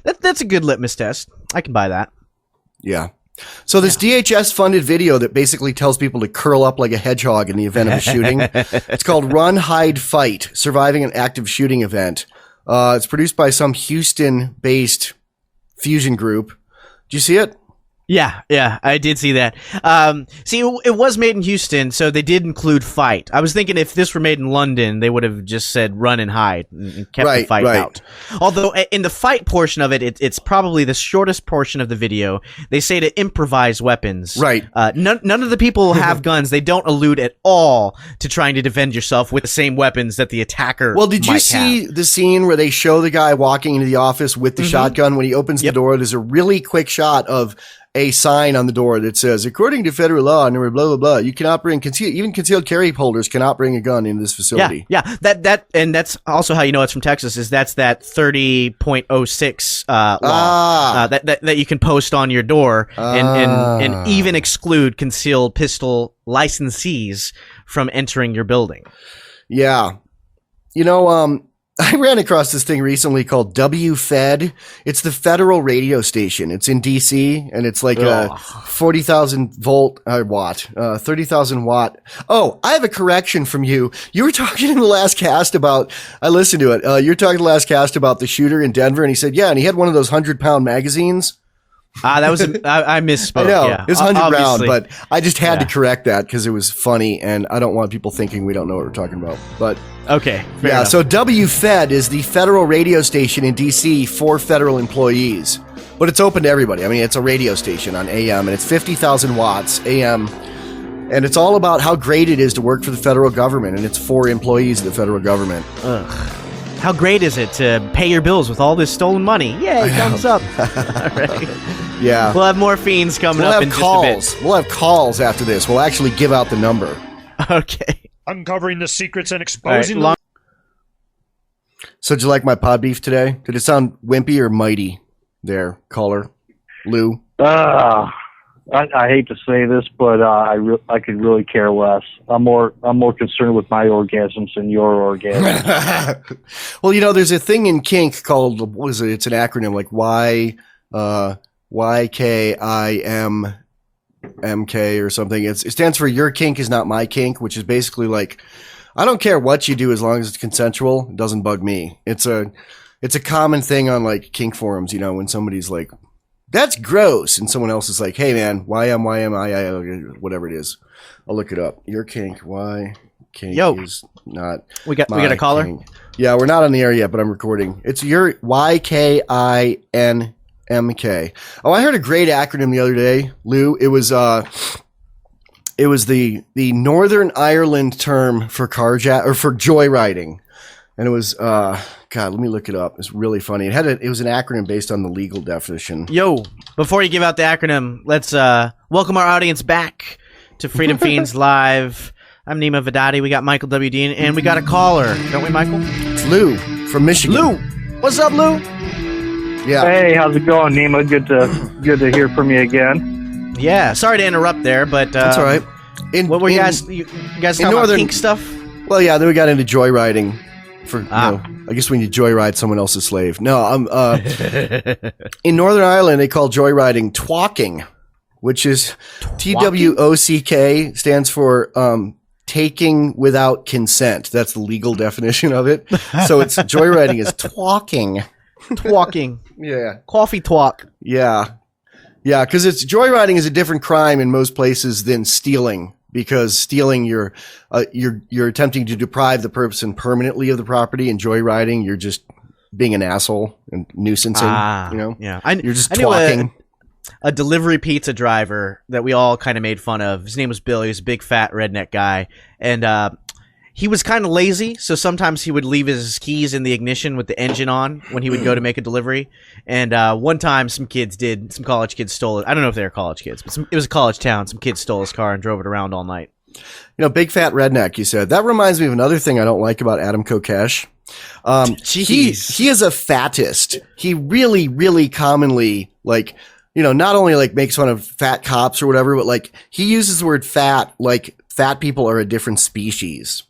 That's a good litmus test. I can buy that. Yeah. So this DHS-funded video that basically tells people to curl up like a hedgehog in the event of a shooting, it's called Run, Hide, Fight, Surviving an Active Shooting Event. It's produced by some Houston-based fusion group. Did you see it? Yeah, I did see that. It was made in Houston, so they did include fight. I was thinking if this were made in London, they would have just said run and hide and kept the fight out. Although in the fight portion of it, it's probably the shortest portion of the video. They say to improvise weapons. Right. None of the people have guns. They don't allude at all to trying to defend yourself with the same weapons that the attacker Well, did you see the scene where they show the guy walking into the office with the shotgun? When he opens the door, there's a really quick shot of a sign on the door that says, according to federal law, and blah, blah, blah, you cannot bring even concealed carry holders cannot bring a gun into this facility. Yeah. And that's also how you know it's from Texas that's that 30.06 law that you can post on your door and even exclude concealed pistol licensees from entering your building. Yeah. I ran across this thing recently called WFED. It's the federal radio station. It's in DC and it's like a 40,000 watt, 30,000 watt. Oh, I have a correction from you. You were talking in the last cast about, I listened to it. You're talking in the last cast about the shooter in Denver. And he said, and he had one of those 100-pound magazines. That was I misspoke. I know, it was 100 round, but I just had to correct that because it was funny, and I don't want people thinking we don't know what we're talking about. But okay, fair enough. So WFED is the federal radio station in DC for federal employees, but it's open to everybody. I mean, it's a radio station on AM, and it's 50,000 watts AM, and it's all about how great it is to work for the federal government, and it's for employees of the federal government. Ugh. How great is it to pay your bills with all this stolen money? Yay, thumbs up. All right. Yeah. We'll have more fiends coming up in just a bit. We'll have calls after this. We'll actually give out the number. Okay. uncovering the secrets and exposing All right, So did you like my pod beef today? Did it sound wimpy or mighty there, caller? Lou? I hate to say this, but I could really care less. I'm more concerned with my orgasms than your orgasms. Well, you know, there's a thing in kink called, what is it? It's an acronym like YKIMMK or something. It stands for Your Kink Is Not My Kink, which is basically like, I don't care what you do as long as it's consensual. It doesn't bug me. It's a common thing on like kink forums, you know, when somebody's like, that's gross. And someone else is like, hey man, YMYMI, whatever it is. I'll look it up. Your kink, why kink is not. We got a caller? Kink. Yeah, we're not on the air yet, but I'm recording. It's your YKINMK. Oh, I heard a great acronym the other day, Lou. It was the Northern Ireland term for for joyriding. And it was, God, let me look it up. It's really funny. It was an acronym based on the legal definition. Yo, before you give out the acronym, let's welcome our audience back to Freedom Fiends Live. I'm Neema Vedadi. We got Michael W. Dean, and we got a caller, don't we, Michael? It's Lou from Michigan. Lou, what's up, Lou? Yeah. Hey, how's it going, Neema? Good to hear from you again. Yeah, sorry to interrupt there, but that's all right. What were you guys talking about kink stuff? Well, yeah, then we got into joyriding. I guess when you joyride someone else's slave. No, in Northern Ireland they call joyriding twalking, which is TWOCK, stands for taking without consent. That's the legal definition of it. So it's joyriding is twalking. Twalking. Yeah. Coffee twalk. Yeah. Yeah, because joyriding is a different crime in most places than stealing. Because stealing, you're attempting to deprive the person permanently of the property, and joyriding, you're just being an asshole and nuisancing. You know, yeah, you're just talking. A delivery pizza driver that we all kind of made fun of. His name was Bill. He was a big fat redneck guy, and he was kind of lazy, so sometimes he would leave his keys in the ignition with the engine on when he would go to make a delivery. And one time some college kids stole it. I don't know if they were college kids, but it was a college town. Some kids stole his car and drove it around all night. You know, big fat redneck, you said. That reminds me of another thing I don't like about Adam Kokesh. He is a fattist. He really, really commonly, like, you know, not only like makes fun of fat cops or whatever, but like he uses the word fat like fat people are a different species.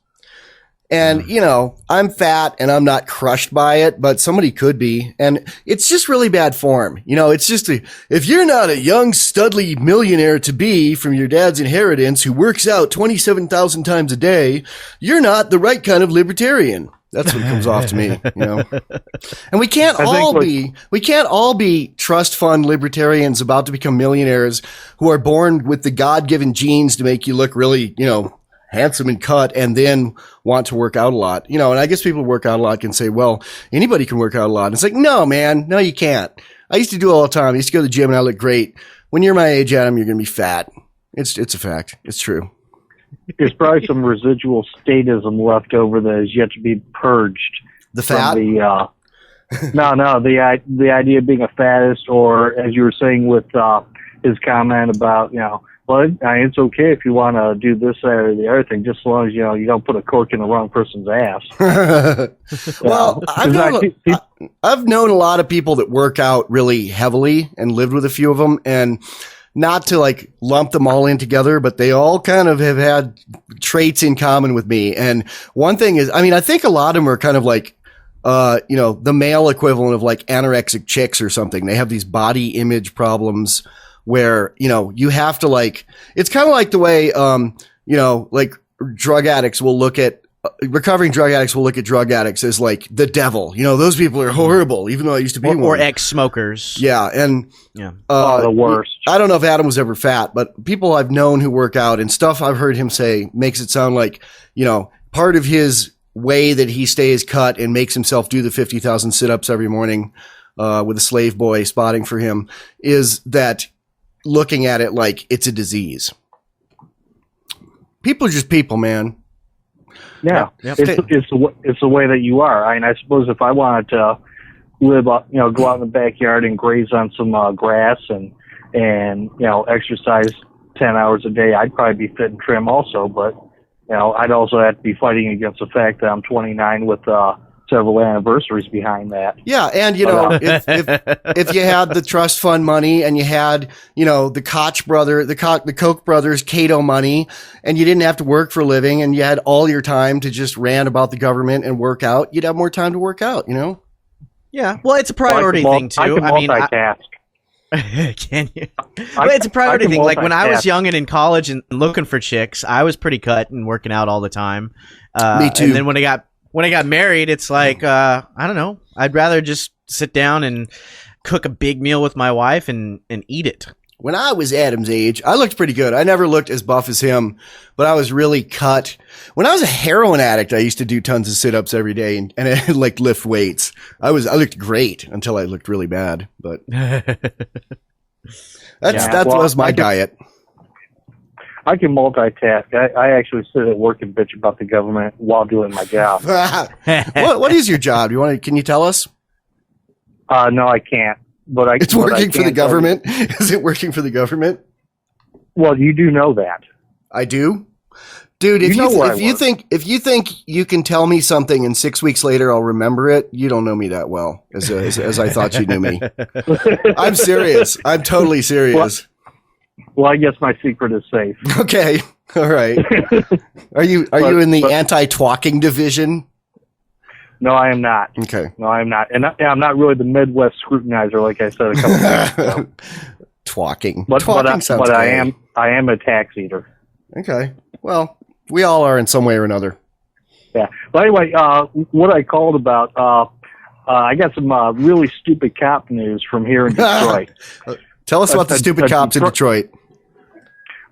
And, you know, I'm fat and I'm not crushed by it, but somebody could be. And it's just really bad form. You know, it's just if you're not a young, studly millionaire to be from your dad's inheritance who works out 27,000 times a day, you're not the right kind of libertarian. That's what comes off to me, you know. And we can't all be trust fund libertarians about to become millionaires who are born with the God-given genes to make you look really, you know, handsome and cut, and then want to work out a lot. You know, and I guess people who work out a lot can say, well, anybody can work out a lot. And it's like, no, man, no, you can't. I used to do it all the time. I used to go to the gym and I look great. When you're my age, Adam, you're going to be fat. It's a fact. It's true. There's probably some residual statism left over that is yet to be purged. The fat? The idea of being a fattest, or as you were saying with his comment about, you know, well, it's okay if you want to do this, that, or the other thing, just as long as, you know, you don't put a cork in the wrong person's ass. Well, I've known a lot of people that work out really heavily and lived with a few of them, and not to like lump them all in together, but they all kind of have had traits in common with me. And one thing is, I mean, I think a lot of them are kind of like, you know, the male equivalent of like anorexic chicks or something. They have these body image problems where, you know, you have to like, it's kind of like the way, you know, like recovering drug addicts will look at drug addicts as like the devil. You know, those people are horrible, even though I used to be one. Or ex-smokers. Yeah. And, the worst. I don't know if Adam was ever fat, but people I've known who work out and stuff I've heard him say makes it sound like, you know, part of his way that he stays cut and makes himself do the 50,000 sit-ups every morning, with a slave boy spotting for him, is that looking at it like it's a disease. People are just people, man. Yeah, yep. It's the way that you are. I mean, I suppose if I wanted to live, you know, go out in the backyard and graze on some grass and you know, exercise 10 hours a day, I'd probably be fit and trim also. But I'd also have to be fighting against the fact that I'm 29 with several anniversaries behind that. Yeah, and if you had the trust fund money and you had the Koch brothers Cato money, and you didn't have to work for a living, and you had all your time to just rant about the government and work out, you'd have more time to work out. Yeah, well, it's a priority thing too. I can multitask. Can you? Well, it's a priority thing. Like when I was young and in college and looking for chicks, I was pretty cut and working out all the time. Me too. And then when I got married, it's like I don't know. I'd rather just sit down and cook a big meal with my wife and eat it. When I was Adam's age, I looked pretty good. I never looked as buff as him, but I was really cut. When I was a heroin addict, I used to do tons of sit-ups every day and like lift weights. I looked great until I looked really bad, but that was my diet. I can multitask. I actually sit at work and bitch about the government while doing my job. What is your job? Can you tell us? No, I can't. But it's working for the government. Is it working for the government? Well, you do know that. I do, dude. If you think you can tell me something and 6 weeks later I'll remember it, you don't know me that well as I thought you knew me. I'm serious. I'm totally serious. Well, I guess my secret is safe. Okay, all right. Are you in the anti-twalking division? No, I am not. Okay. No, I am not. And I'm not really the Midwest scrutinizer, like I said a couple times ago. Twalking. But sounds great. I am a tax eater. Okay. Well, we all are in some way or another. Yeah. But anyway, what I called about, I got some really stupid cop news from here in Detroit. Tell us about the stupid cops in Detroit.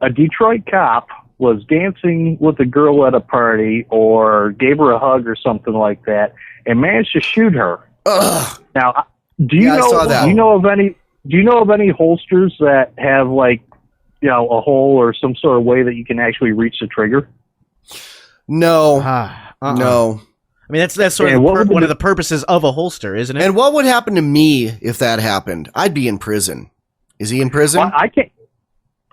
A Detroit cop was dancing with a girl at a party or gave her a hug or something like that and managed to shoot her. Ugh. Now, do you know of any holsters that have a hole or some sort of way that you can actually reach the trigger? No. No. I mean, that's sort of one of the purposes of a holster, isn't it? And what would happen to me if that happened? I'd be in prison. Is he in prison? Well, I can't.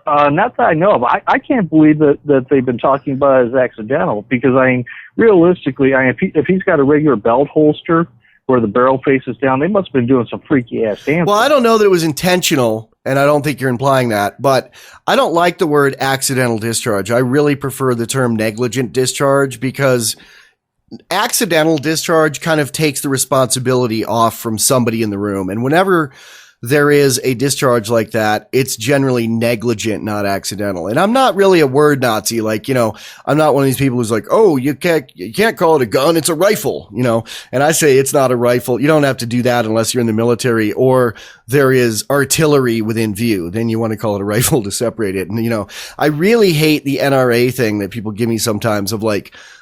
Not that I know of. I can't believe that they've been talking about it as accidental because, realistically, if he's got a regular belt holster where the barrel faces down, they must have been doing some freaky-ass dancing. Well, I don't know that it was intentional, and I don't think you're implying that, but I don't like the word accidental discharge. I really prefer the term negligent discharge because accidental discharge kind of takes the responsibility off from somebody in the room, and whenever there is a discharge like that, it's generally negligent, not accidental. And I'm not really a word Nazi. I'm not one of these people who's like, oh, you can't call it a gun. It's a rifle, and I say it's not a rifle. You don't have to do that unless you're in the military or there is artillery within view. Then you want to call it a rifle to separate it. And, I really hate the NRA thing that people give me sometimes of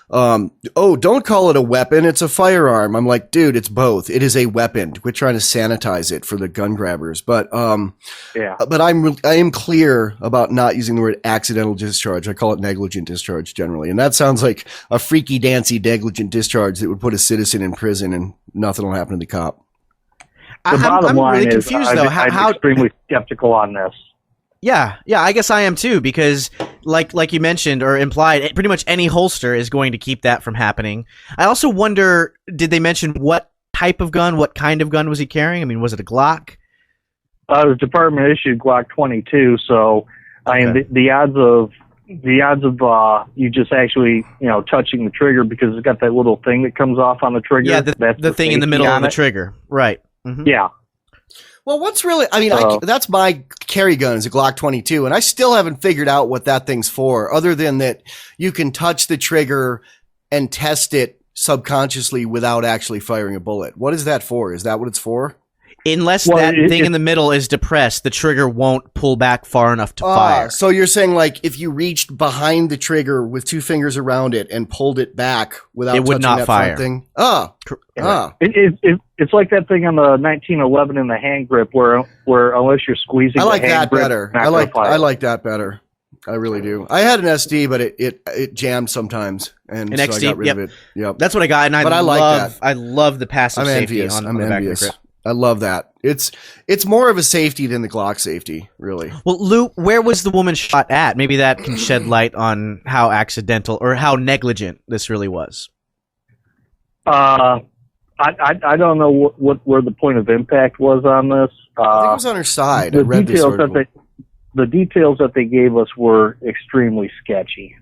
don't call it a weapon. It's a firearm. I'm like, dude, it's both. It is a weapon. We're trying to sanitize it for the gun grabbers. But I am clear about not using the word accidental discharge. I call it negligent discharge generally. And that sounds like a freaky dancy negligent discharge that would put a citizen in prison and nothing will happen to the cop. The bottom line really is confused, though. I'm extremely skeptical on this. Yeah, I guess I am too, because like you mentioned or implied, pretty much any holster is going to keep that from happening. I also wonder, did they mention what type of gun, what kind of gun was he carrying? I mean, was it a Glock? It was Department issued Glock 22, so the odds of you just actually touching the trigger because it's got that little thing that comes off on the trigger. Yeah, the thing in the middle of the trigger, right? Mm-hmm. Yeah. Well, that's my carry gun is a Glock 22, and I still haven't figured out what that thing's for, other than that you can touch the trigger and test it subconsciously without actually firing a bullet. What is that for? Is that what it's for? Unless that thing in the middle is depressed, the trigger won't pull back far enough to fire. So you're saying if you reached behind the trigger with two fingers around it and pulled it back without it would touching not that fire. Front thing? It's like that thing on the 1911 in the hand grip where unless you're squeezing, I like the hand that grip, better. I like that better. I really do. I had an SD, but it jammed sometimes, and so I got rid of it. Yep. That's what I got, and I love the passive I'm safety envious. on the back of the grip. I love that. It's more of a safety than the Glock safety, really. Well, Lou, where was the woman shot at? Maybe that can shed light on how accidental or how negligent this really was. I don't know where the point of impact was on this. I think it was on her side. The details that they gave us were extremely sketchy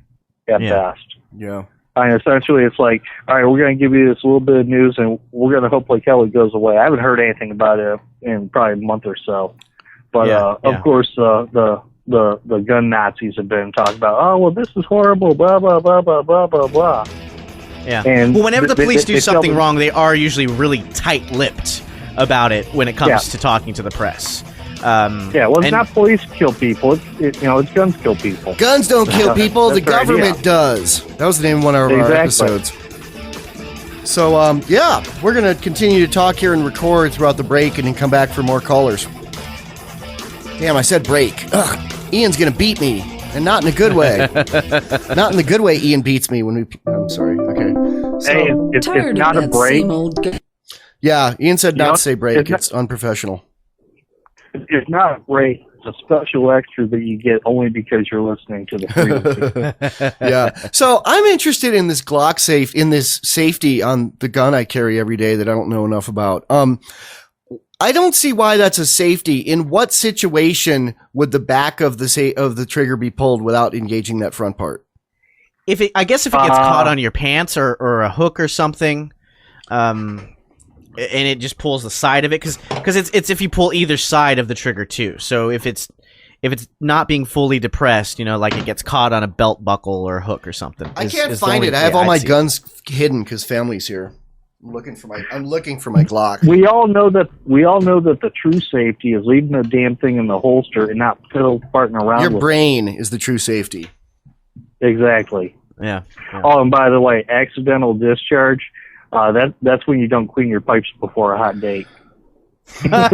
at best. Yeah. Essentially, it's like, all right, we're going to give you this little bit of news, and we're going to hope like hell it goes away. I haven't heard anything about it in probably a month or so. But of course, the gun Nazis have been talking about, oh well, this is horrible, blah blah blah blah blah blah blah. Yeah. And well, whenever the police do something wrong, they are usually really tight-lipped about it when it comes to talking to the press. It's not police kill people. It's guns kill people. Guns don't kill people. The government does. That was the name of one of our episodes. So, we're going to continue to talk here and record throughout the break and then come back for more callers. Damn, I said break. Ugh, Ian's going to beat me, and not in a good way. Not in the good way Ian beats me when we... I'm sorry. Okay. So, hey, it's not a break. Yeah, Ian said not to say break. It's unprofessional. It's not a break. It's a special extra that you get only because you're listening to the frequency. Yeah. So I'm interested in this Glock safety on the gun I carry every day that I don't know enough about. I don't see why that's a safety. In what situation would the back of the trigger be pulled without engaging that front part? I guess if it gets caught on your pants or a hook or something, and it just pulls the side of it, because it's if you pull either side of the trigger too. So if it's not being fully depressed, like it gets caught on a belt buckle or a hook or something. I can't find it. I have all my guns hidden because family's here. I'm looking for my Glock. We all know that the true safety is leaving the damn thing in the holster and not farting around. Your brain is the true safety. Exactly. Yeah. Oh, and by the way, accidental discharge. That's when you don't clean your pipes before a hot date. I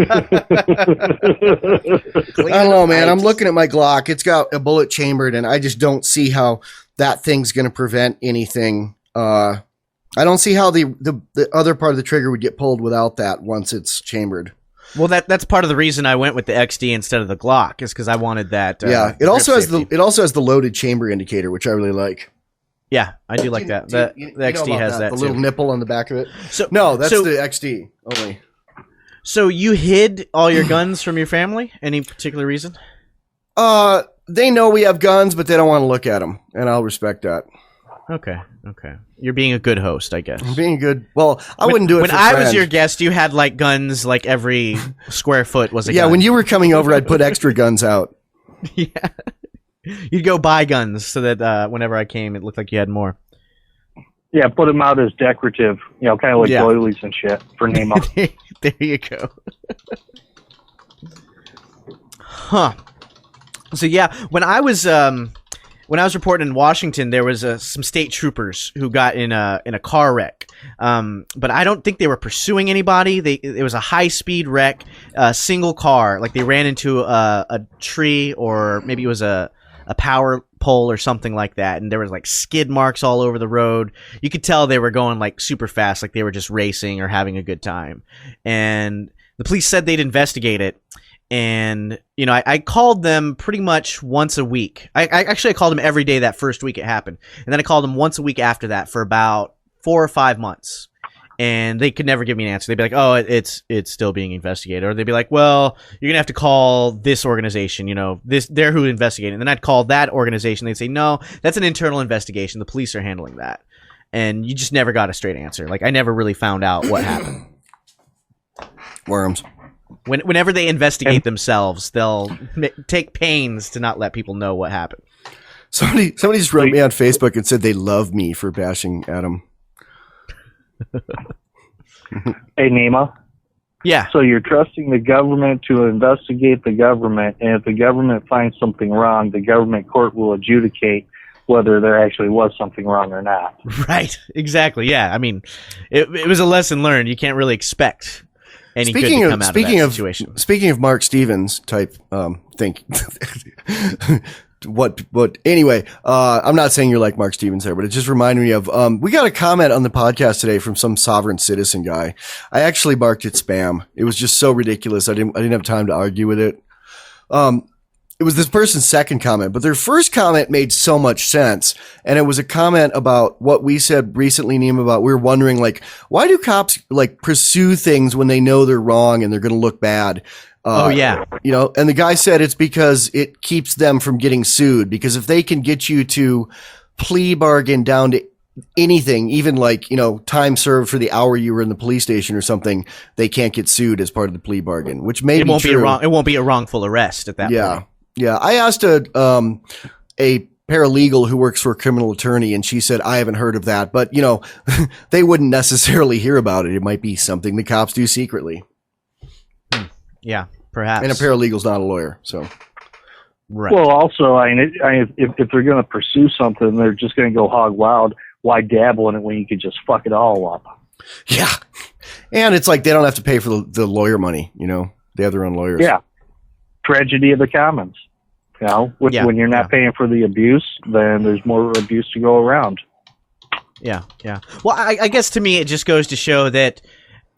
don't know, man. I'm looking at my Glock. It's got a bullet chambered, and I just don't see how that thing's going to prevent anything. I don't see how the other part of the trigger would get pulled without that once it's chambered. Well, that's part of the reason I went with the XD instead of the Glock, is because I wanted that. It also has the loaded chamber indicator, which I really like. Yeah, I do like that. The XD has that the too. little nipple on the back of it. No, that's the XD only. So you hid all your guns from your family? Any particular reason? They know we have guns, but they don't want to look at them, and I'll respect that. Okay. You're being a good host, I guess. I'm being good. Well, I wouldn't do it when I was your guest, you had like guns, like every square foot was a gun. Yeah, when you were coming over, I'd put extra guns out. Yeah. You'd go buy guns so that whenever I came, it looked like you had more. Yeah, put them out as decorative, kind of like doilies and shit for Neema. There you go. Huh. So yeah, when I was reporting in Washington, there was some state troopers who got in a car wreck. But I don't think they were pursuing anybody. It was a high speed wreck, single car. Like they ran into a tree, or maybe it was a power pole or something like that, and there was like skid marks all over the road. You could tell they were going like super fast, like they were just racing or having a good time. And the police said they'd investigate it. And, I called them pretty much once a week. I called them every day that first week it happened. And then I called them once a week after that for about 4 or 5 months. And they could never give me an answer. They'd be like, oh, it's still being investigated. Or they'd be like, well, you're going to have to call this organization, they're who investigated. And then I'd call that organization. They'd say, no, that's an internal investigation. The police are handling that. And you just never got a straight answer. Like, I never really found out what happened. Worms. Whenever they investigate themselves, they'll take pains to not let people know what happened. Somebody just wrote me on Facebook and said they love me for bashing Adam. Hey, Neema. Yeah. So you're trusting the government to investigate the government, and if the government finds something wrong, the government court will adjudicate whether there actually was something wrong or not. Right. Exactly. Yeah. I mean, it was a lesson learned. You can't really expect any good to come out of that situation. Speaking of Mark Stevens type think, Anyway, I'm not saying you're like Mark Stevens there, but it just reminded me of, we got a comment on the podcast today from some sovereign citizen guy. I actually marked it spam. It was just so ridiculous. I didn't have time to argue with it. It was this person's second comment, but their first comment made so much sense. And it was a comment about what we said recently, Neema, about we were wondering, like, why do cops like pursue things when they know they're wrong and they're going to look bad? And the guy said it's because it keeps them from getting sued, because if they can get you to plea bargain down to anything, even like, time served for the hour you were in the police station or something, they can't get sued as part of the plea bargain, which may be true. It won't be a wrongful arrest at that point. Yeah. I asked a paralegal who works for a criminal attorney, and she said, I haven't heard of that, but they wouldn't necessarily hear about it. It might be something the cops do secretly. Yeah, perhaps. And a paralegal's not a lawyer, so. Right. Well, also, if they're going to pursue something, they're just going to go hog wild. Why dabble in it when you could just fuck it all up? Yeah. And it's like they don't have to pay for the lawyer money, They have their own lawyers. Yeah. Tragedy of the commons. When you're not paying for the abuse, then there's more abuse to go around. Yeah. Well, I guess to me, it just goes to show that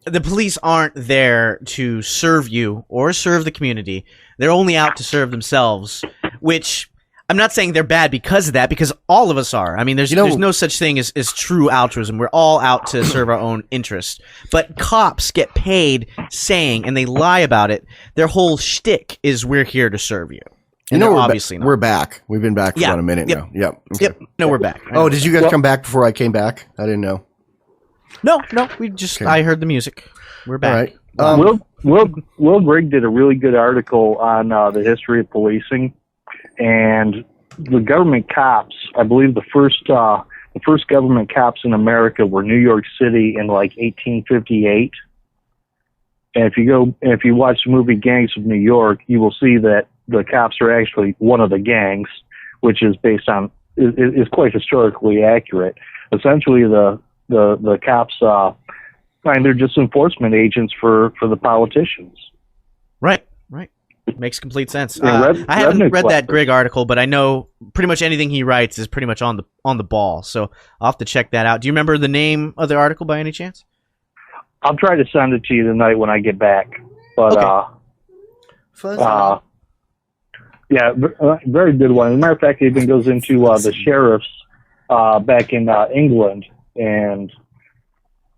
the police aren't there to serve you or serve the community. They're only out to serve themselves, which I'm not saying they're bad because of that, because all of us are. I mean, there's no such thing as true altruism. We're all out to serve our own interest. But cops get paid saying, and they lie about it, their whole shtick is we're here to serve you. And we're obviously not. We're back. We've been back for about a minute now. Yep. Okay. Yep. No, we're back. Oh, did you guys come back before I came back? I didn't know. No. We just I heard the music. We're back. All right. Will Grigg did a really good article on the history of policing, and the government cops. I believe the first government cops in America were New York City in like 1858. And if you watch the movie Gangs of New York, you will see that the cops are actually one of the gangs, which is based on is quite historically accurate. Essentially, the cops, they're just enforcement agents for the politicians. Right. Makes complete sense. Yeah, I haven't read that Grigg article, but I know pretty much anything he writes is pretty much on the ball. So I'll have to check that out. Do you remember the name of the article by any chance? I'll try to send it to you tonight when I get back. But very good one. As a matter of fact, it even goes into the sheriffs back in England, and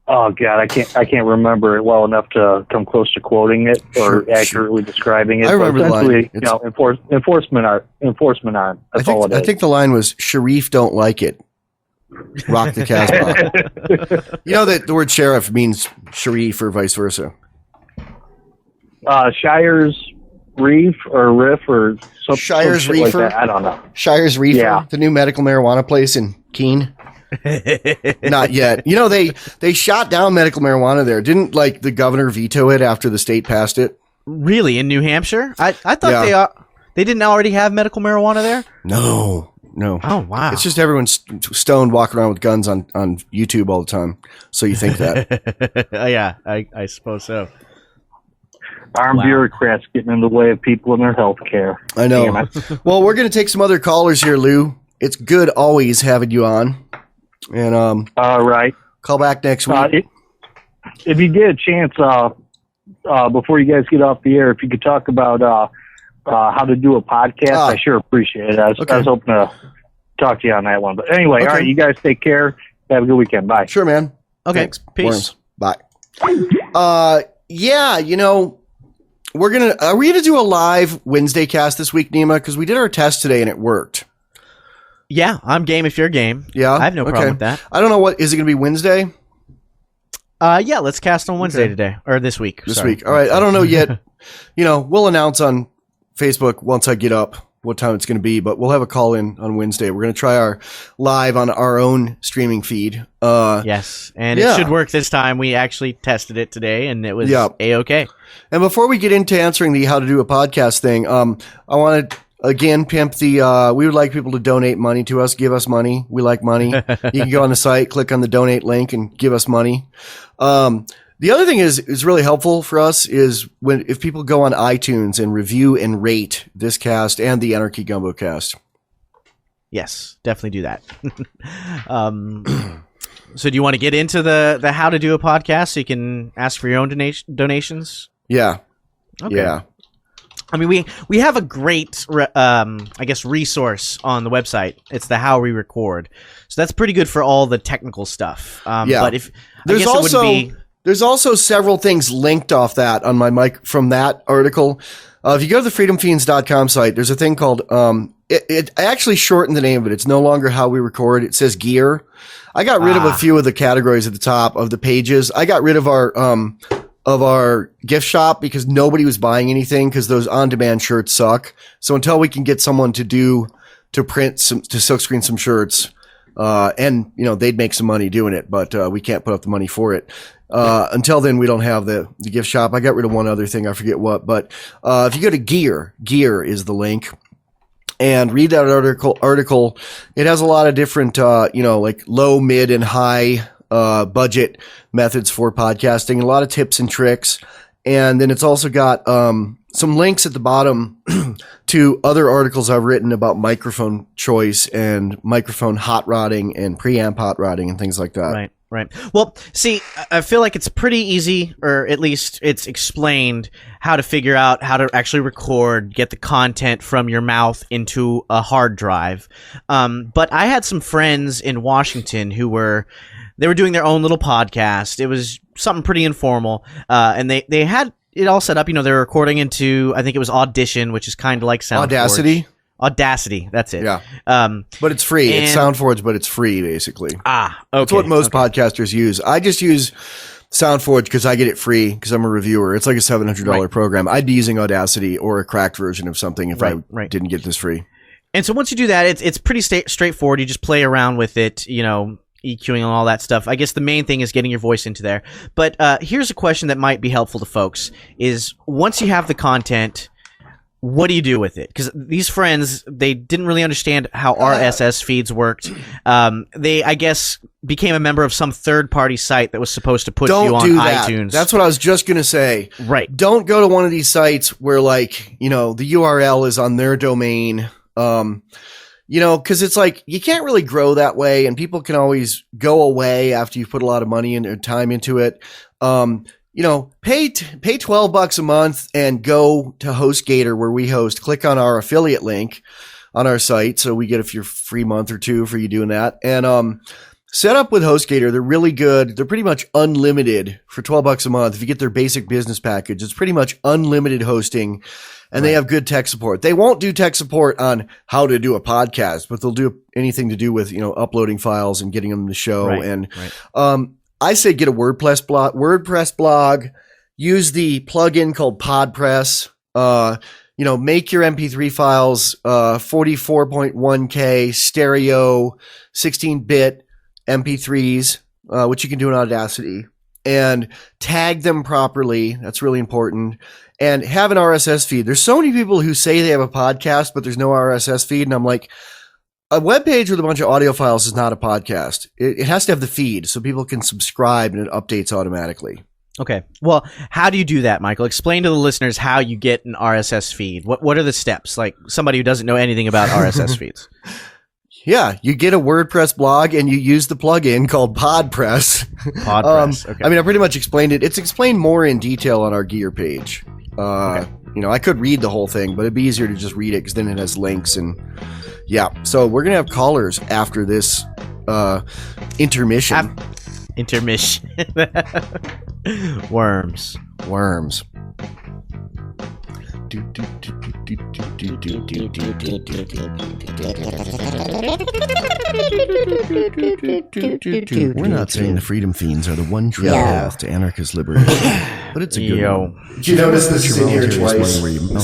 oh god, I can't remember it well enough to come close to quoting it or accurately describing it. I remember the line. Enforcement arm. That's all it is. I think the line was "Sharif don't like it." Rock the Casbah. You know that the word sheriff means Sharif or vice versa. Shire's Reef or Riff or something. Shire's Reefer. Reefer. Like that. I don't know. Shire's Reefer. Yeah. The new medical marijuana place in Keene. Not yet. They shot down medical marijuana there. Didn't like the governor veto it after the state passed it? Really, in New Hampshire? I thought they didn't already have medical marijuana there? No. Oh, wow. It's just everyone stoned walking around with guns on YouTube all the time. So you think that. Yeah, I suppose so. Armed bureaucrats getting in the way of people and their health care. I know. Well, we're going to take some other callers here, Lou. It's good always having you on. And all right. Call back next week. If you get a chance, before you guys get off the air, if you could talk about how to do a podcast, I sure appreciate it. I was hoping to talk to you on that one. But anyway, all right, you guys take care. Have a good weekend. Bye. Sure, man. Okay. Thanks. Peace. Bye. Yeah, are we gonna do a live Wednesday cast this week, Neema? Because we did our test today and it worked. Yeah, I'm game if you're game. Yeah, I have no problem with that. I don't know is it gonna be Wednesday? Yeah, let's cast on Wednesday today or this week. This week. All right. I don't know yet. We'll announce on Facebook once I get up what time it's going to be, but we'll have a call in on Wednesday. We're going to try our live on our own streaming feed. Yes, and it should work this time. We actually tested it today, and it was A-okay. And before we get into answering the how to do a podcast thing, I want to again pimp the. We would like people to donate money to us. Give us money. We like money. You can go on the site, click on the donate link, and give us money. The other thing is really helpful for us is if people go on iTunes and review and rate this cast and the Anarchy Gumbo cast. Yes, definitely do that. So do you want to get into the how to do a podcast so you can ask for your own donations? Yeah. Okay. Yeah. I mean, we have a great, resource on the website. It's the How We Record. So that's pretty good for all the technical stuff. But if there's also several things linked off that on my mic from that article. If you go to the freedomfiends.com site, there's a thing called, I actually shortened the name of it. It's no longer How We Record. It says gear. I got rid of a few of the categories at the top of the pages. I got rid of our gift shop because nobody was buying anything because those on-demand shirts suck. So until we can get someone to silkscreen some shirts, and they'd make some money doing it, but we can't put up the money for it. Until then, we don't have the gift shop. I got rid of one other thing. I forget what, but if you go to gear is the link. And read that article. It has a lot of different, like low, mid, and high budget methods for podcasting, a lot of tips and tricks. And then it's also got some links at the bottom to other articles I've written about microphone choice and microphone hot rodding and preamp hot rodding and things like that. Right. Well, see, I feel like it's pretty easy, or at least it's explained how to figure out how to actually record, get the content from your mouth into a hard drive. But I had some friends in Washington who were doing their own little podcast. It was something pretty informal. And they had it all set up. They were recording into, I think it was Audition, which is kind of like SoundForge. Audacity, that's it. Yeah. But it's free. It's SoundForge, but it's free, basically. Okay. That's what most podcasters use. I just use SoundForge because I get it free because I'm a reviewer. It's like a $700 program. I'd be using Audacity or a cracked version of something if I didn't get this free. And so once you do that, it's pretty straightforward. You just play around with it, EQing and all that stuff. I guess the main thing is getting your voice into there. But here's a question that might be helpful to folks is once you have the content, what do you do with it? Because these friends, they didn't really understand how RSS feeds worked. They, I guess, became a member of some third-party site that was supposed to put you on iTunes. That's what I was just going to say. Right. Don't go to one of these sites where, the URL is on their domain. Because it's like you can't really grow that way, and people can always go away after you've put a lot of money and time into it. Pay $12 a month and go to HostGator where we host. Click on our affiliate link on our site, so we get a free month or two for you doing that. And set up with HostGator. They're really good. They're pretty much unlimited for $12 a month. If you get their basic business package, it's pretty much unlimited hosting. And they have good tech support. They won't do tech support on how to do a podcast, but they'll do anything to do with, uploading files and getting them to show. I say get a WordPress blog, use the plugin called PodPress, make your MP3 files, 44.1K stereo, 16-bit MP3s, which you can do in Audacity, and tag them properly. That's really important. And have an RSS feed. There's so many people who say they have a podcast, but there's no RSS feed. And I'm like, a web page with a bunch of audio files is not a podcast. It has to have the feed so people can subscribe and it updates automatically. Okay. Well, how do you do that, Michael? Explain to the listeners how you get an RSS feed. What are the steps? Like somebody who doesn't know anything about RSS feeds. Yeah, you get a WordPress blog and you use the plugin called PodPress. PodPress. Okay. I pretty much explained it. It's explained more in detail on our gear page. I could read the whole thing, but it'd be easier to just read it because then it has links and yeah. So we're gonna have callers after this intermission. Intermission. Worms. We're not saying the Freedom Fiends are the one true path to anarchist liberation, but it's a good one. Did you notice this is in here twice?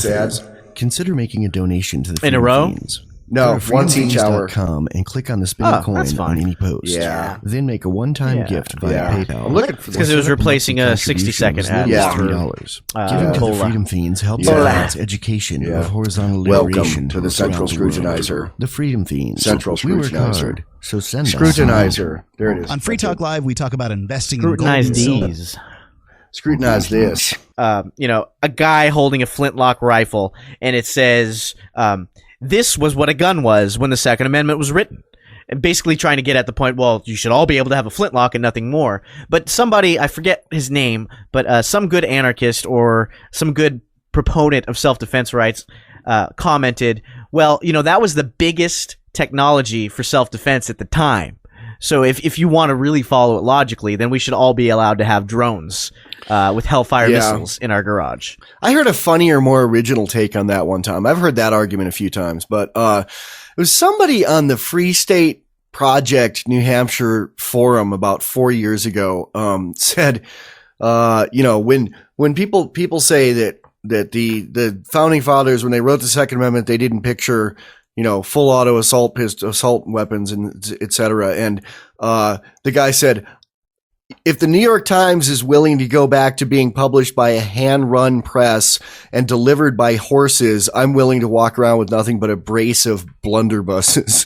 Ads. Consider making a donation to the Freedom in a row. Fiends. No, once each hour. And click on the spinning coin on any post. Yeah. Then make a one-time gift via PayPal. I'm looking for because it was replacing a 60-second ad. $3. Giving to the Freedom Fiends helps advance education of horizontal liberation. Welcome to the Central Scrutinizer. The Freedom Fiends. Central We work Scrutinizer. hard, so send us. Scrutinizer. There it is. On Free Talk Live, we talk about investing Scrutinize in gold and silver. these. Scrutinize this. A guy holding a flintlock rifle, and it says, this was what a gun was when the Second Amendment was written. And basically trying to get at the point, well, you should all be able to have a flintlock and nothing more. But somebody, I forget his name, but some good anarchist or some good proponent of self-defense rights commented, well, that was the biggest technology for self-defense at the time. So if you want to really follow it logically, then we should all be allowed to have drones with Hellfire missiles in our garage. I heard a funnier, more original take on that one time. I've heard that argument a few times, but it was somebody on the Free State Project New Hampshire forum about 4 years ago said, when people say that the founding fathers, when they wrote the Second Amendment, they didn't picture full auto assault weapons and et cetera. And the guy said, if the New York Times is willing to go back to being published by a hand-run press and delivered by horses, I'm willing to walk around with nothing but a brace of blunderbusses.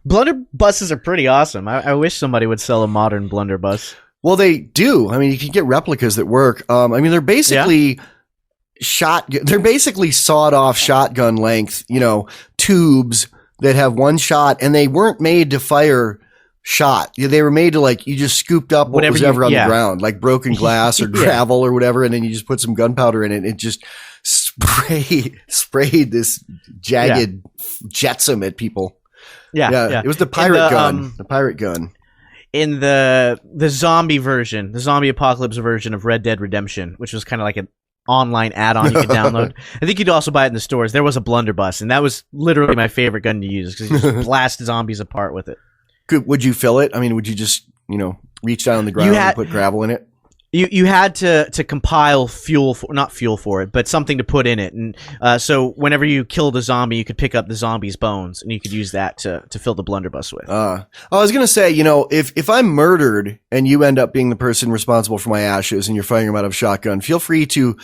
Blunderbusses are pretty awesome. I wish somebody would sell a modern blunderbuss. Well, they do. I mean, you can get replicas that work. They're basically they're basically sawed off shotgun length, tubes that have one shot, and they weren't made to fire shot. They were made to you just scooped up whatever was ever on the ground, like broken glass or gravel or whatever, and then you just put some gunpowder in it. And it just sprayed this jagged jetsam at people. Yeah. It was the pirate gun. The pirate gun. In the zombie version, the zombie apocalypse version of Red Dead Redemption, which was kind of like an online add-on you could download. I think you'd also buy it in the stores. There was a blunderbuss, and that was literally my favorite gun to use because you just blast zombies apart with it. Would you fill it? I mean, would you just, reach down on the ground and put gravel in it? You had to compile not fuel for it, but something to put in it. And so whenever you killed a zombie, you could pick up the zombie's bones, and you could use that to fill the blunderbuss with. I was going to say, if I'm murdered and you end up being the person responsible for my ashes and you're firing them out of a shotgun, feel free to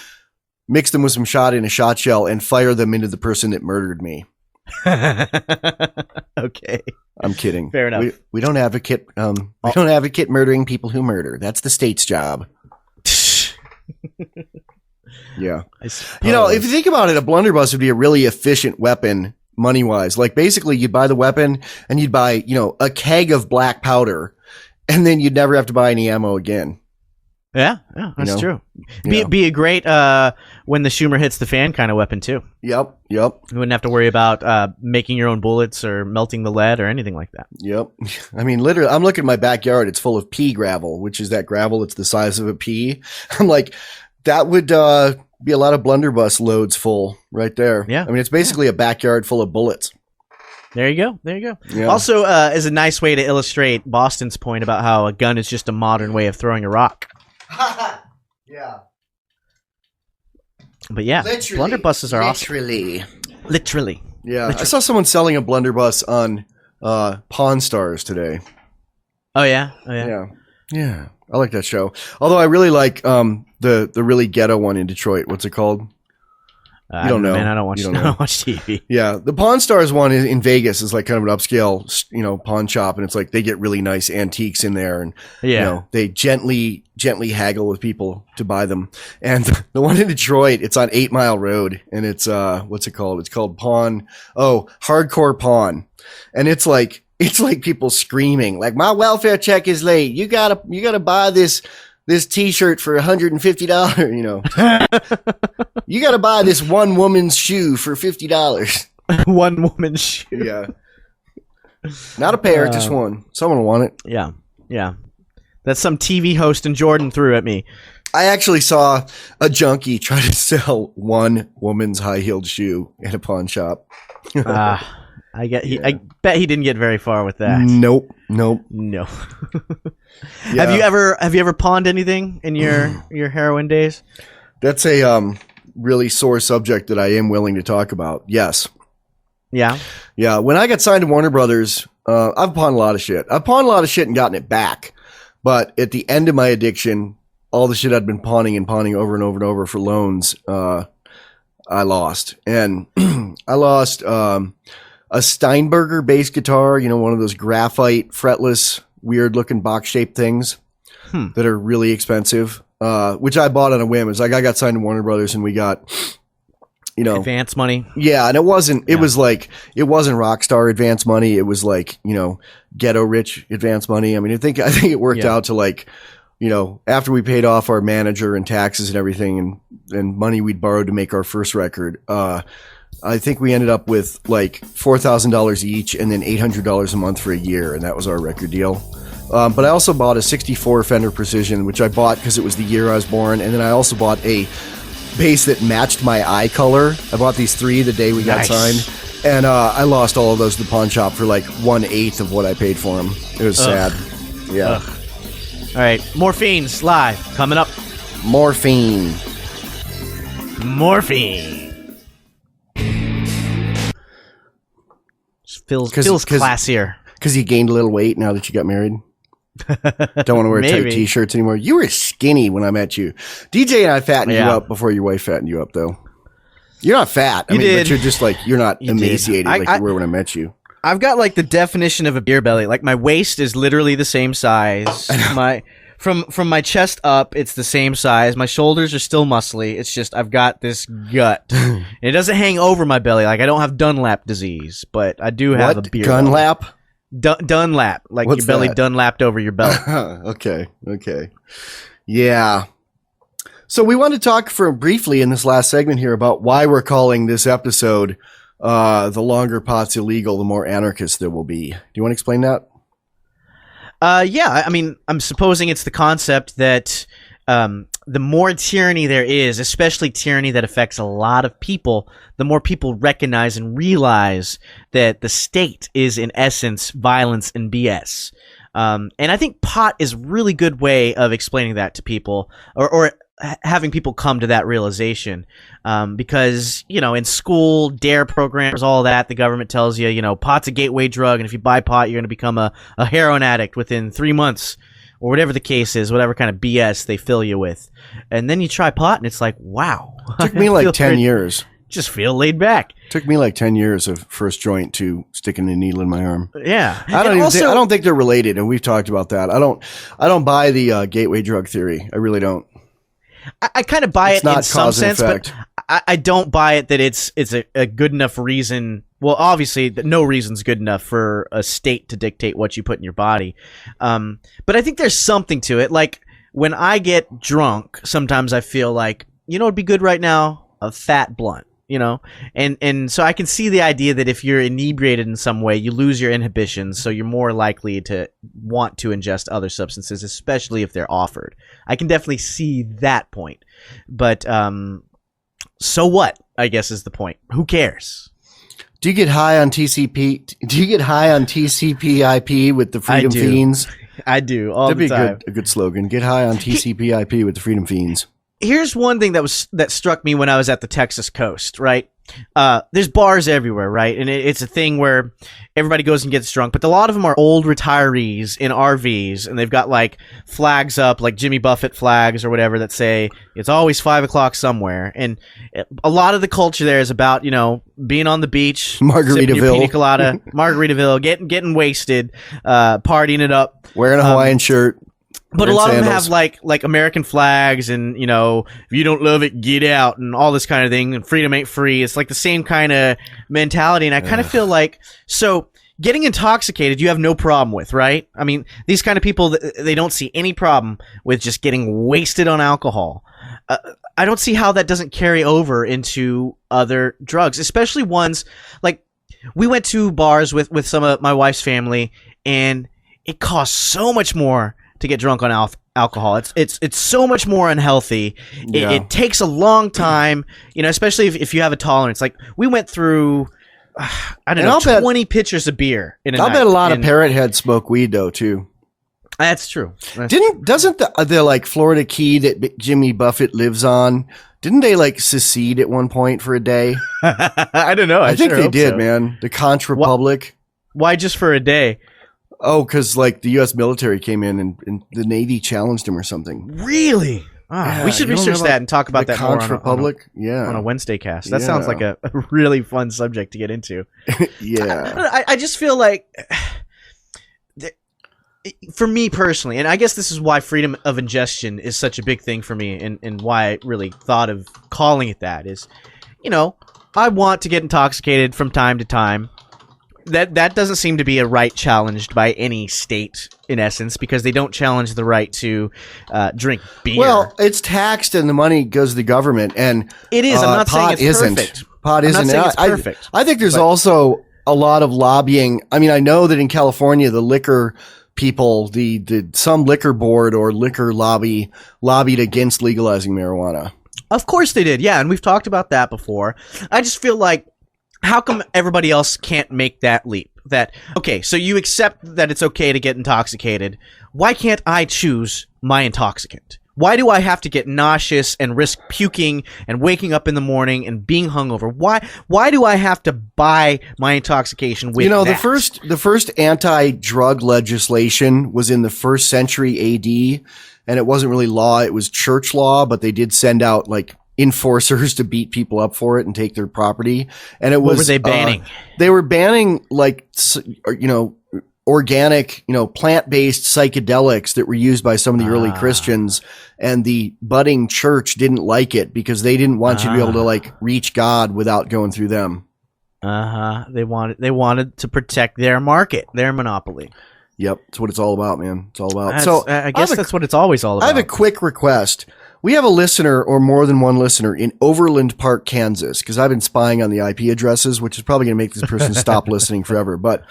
mix them with some shot in a shot shell and fire them into the person that murdered me. Okay. I'm kidding. Fair enough. We don't advocate murdering people who murder. That's the state's job. Yeah. If you think about it, a blunderbuss would be a really efficient weapon money-wise. Like basically you'd buy the weapon and you'd buy, a keg of black powder and then you'd never have to buy any ammo again. Yeah, that's true. Be a great when the Schumer hits the fan kind of weapon too. Yep. You wouldn't have to worry about making your own bullets or melting the lead or anything like that. Yep. I mean, literally, I'm looking at my backyard. It's full of pea gravel, which is that gravel that's the size of a pea. I'm like, that would be a lot of blunderbuss loads full right there. Yeah. I mean, it's basically a backyard full of bullets. There you go. Yeah. Also, is a nice way to illustrate Boston's point about how a gun is just a modern way of throwing a rock. Yeah. But yeah, blunderbusses are awesome. Literally. Yeah. I saw someone selling a blunderbuss on Pawn Stars today. Oh yeah. Yeah. I like that show. Although I really like the really ghetto one in Detroit. What's it called? You don't know. Man, I don't watch TV. Yeah, the Pawn Stars one in Vegas is like kind of an upscale, pawn shop, and it's like they get really nice antiques in there, and they gently haggle with people to buy them. And the one in Detroit, it's on 8 Mile Road, and it's what's it called? It's called Hardcore Pawn, and it's like people screaming like, "My welfare check is late. You gotta buy this T-shirt for $150. You got to buy this one woman's shoe for $50. One woman's shoe. Yeah. Not a pair, just one. Someone will want it. Yeah. That's some TV host in Jordan threw at me. I actually saw a junkie try to sell one woman's high-heeled shoe at a pawn shop. I bet he didn't get very far with that. Nope. No. Yeah. Have you ever pawned anything in your heroin days? That's a really sore subject that I am willing to talk about. Yes. Yeah. Yeah. When I got signed to Warner Brothers, I've pawned a lot of shit. I've pawned a lot of shit and gotten it back. But at the end of my addiction, all the shit I'd been pawning over and over and over for loans, I lost. And I lost a Steinberger bass guitar, one of those graphite, fretless, weird-looking box-shaped things that are really expensive, which I bought on a whim. It's like I got signed to Warner Brothers, and we got you know, advance money. Yeah, and it wasn't rock star advance money. It was like, you know, ghetto rich advance money. I mean, I think it worked out to like, you know, after we paid off our manager and taxes and everything and money we'd borrowed to make our first record, I think we ended up with like $4,000 each and then $800 a month for a year. And that was our record deal. But I also bought a 64 Fender Precision, which I bought because it was the year I was born. And then I also bought a bass that matched my eye color. I bought these 3 the day we got signed. And I lost all of those at the pawn shop for like 1/8 of what I paid for them. It was sad. Yeah. All right. More Fiends live coming up. Morphine. Feels classier. Because you gained a little weight now that you got married. Don't want to wear tight t-shirts anymore. You were skinny when I met you. DJ and I fattened you up before your wife fattened you up, though. You're not fat. But you're just like, you're not emaciated like you were when I met you. I've got like the definition of a beer belly. Like my waist is literally the same size. From my chest up, it's the same size. My shoulders are still muscly. It's just I've got this gut. It doesn't hang over my belly. Like I don't have Dunlap disease, but I do have a beer Dunlap? belly. Dunlap, like what's your belly that? Dunlapped over your belly. Okay. Yeah. So we want to talk briefly in this last segment here about why we're calling this episode "The Longer Pot's Illegal, the More Anarchist There Will Be." Do you want to explain that? Yeah. I mean, I'm supposing it's the concept that the more tyranny there is, especially tyranny that affects a lot of people, the more people recognize and realize that the state is, in essence, violence and BS. And I think pot is a really good way of explaining that to people, or having people come to that realization. Because, you know, in school, DARE programs, all that, the government tells you, you know, pot's a gateway drug, and if you buy pot, you're going to become a heroin addict within 3 months. Or whatever the case is, whatever kind of BS they fill you with. And then you try pot, and it's like, wow. Took me like 10 years. Just feel laid back. Took me like 10 years of first joint to sticking a needle in my arm. Yeah. I don't think they're related, and we've talked about that. I don't buy the gateway drug theory. I really don't. I kind of buy it in some sense, but I don't buy it that it's a good enough reason. Well, obviously, no reason's good enough for a state to dictate what you put in your body. But I think there's something to it. Like, when I get drunk, sometimes I feel like, you know what'd be good right now? A fat blunt, you know? And so I can see the idea that if you're inebriated in some way, you lose your inhibitions, so you're more likely to want to ingest other substances, especially if they're offered. I can definitely see that point. But so what, I guess, is the point. Who cares? Do you get high on TCP? Do you get high on TCP-IP with the Freedom Fiends? I do all the time. That'd be a good slogan. Get high on TCP-IP with the Freedom Fiends. Here's one thing that struck me when I was at the Texas coast, right? There's bars everywhere, right? And it's a thing where everybody goes and gets drunk, but a lot of them are old retirees in RVs, and they've got like flags up, like Jimmy Buffett flags or whatever, that say it's always 5 o'clock somewhere. And a lot of the culture there is about, you know, being on the beach, Margaritaville, pina colada, Margaritaville, getting wasted, partying it up, wearing a Hawaiian shirt. But a lot of them have like American flags, and, you know, if you don't love it, get out, and all this kind of thing, and freedom ain't free. It's like the same kind of mentality. And I kind of feel like, so getting intoxicated, you have no problem with, right? I mean, these kind of people, they don't see any problem with just getting wasted on alcohol. I don't see how that doesn't carry over into other drugs, especially ones like, we went to bars with some of my wife's family, and it costs so much more to get drunk on alcohol. It's so much more unhealthy. It takes a long time, you know, especially if you have a tolerance. Like, we went through, I don't know, 20 pitchers of beer in a night. I'll bet a lot of parrot heads smoke weed though too. That's true. Doesn't the like Florida Key that Jimmy Buffett lives on, didn't they like secede at one point for a day? I don't know. I think they did, man. The Conch Republic. Why just for a day? Oh, because like the U.S. military came in and the Navy challenged him or something. Really? We should research that and talk about that more on a Wednesday cast. That sounds like a really fun subject to get into. Yeah. I just feel like, for me personally, and I guess this is why freedom of ingestion is such a big thing for me, and why I really thought of calling it that, is I want to get intoxicated from time to time. That doesn't seem to be a right challenged by any state, in essence, because they don't challenge the right to drink beer. Well, it's taxed and the money goes to the government, and it is. I'm not saying it's perfect. Pot isn't. I'm not saying it's perfect. I think there's also a lot of lobbying. I mean, I know that in California, the liquor people, some liquor board or liquor lobbied against legalizing marijuana. Of course they did, yeah, and we've talked about that before. I just feel like, how come everybody else can't make that leap? Okay, so you accept that it's okay to get intoxicated. Why can't I choose my intoxicant? Why do I have to get nauseous and risk puking and waking up in the morning and being hungover? Why do I have to buy my intoxication with that? The first anti-drug legislation was in the 1st century AD, and it wasn't really law, it was church law, but they did send out enforcers to beat people up for it and take their property. And it was, what were they banning? They were banning organic, plant-based psychedelics that were used by some of the early Christians, and the budding church didn't like it because they didn't want you to be able to reach God without going through them. They wanted to protect their market, their monopoly. Yep, that's what it's all about, man. It's all about. I guess that's what it's always all about. I have a quick request. We have a listener, or more than one listener, in Overland Park, Kansas, because I've been spying on the IP addresses, which is probably going to make this person stop listening forever. But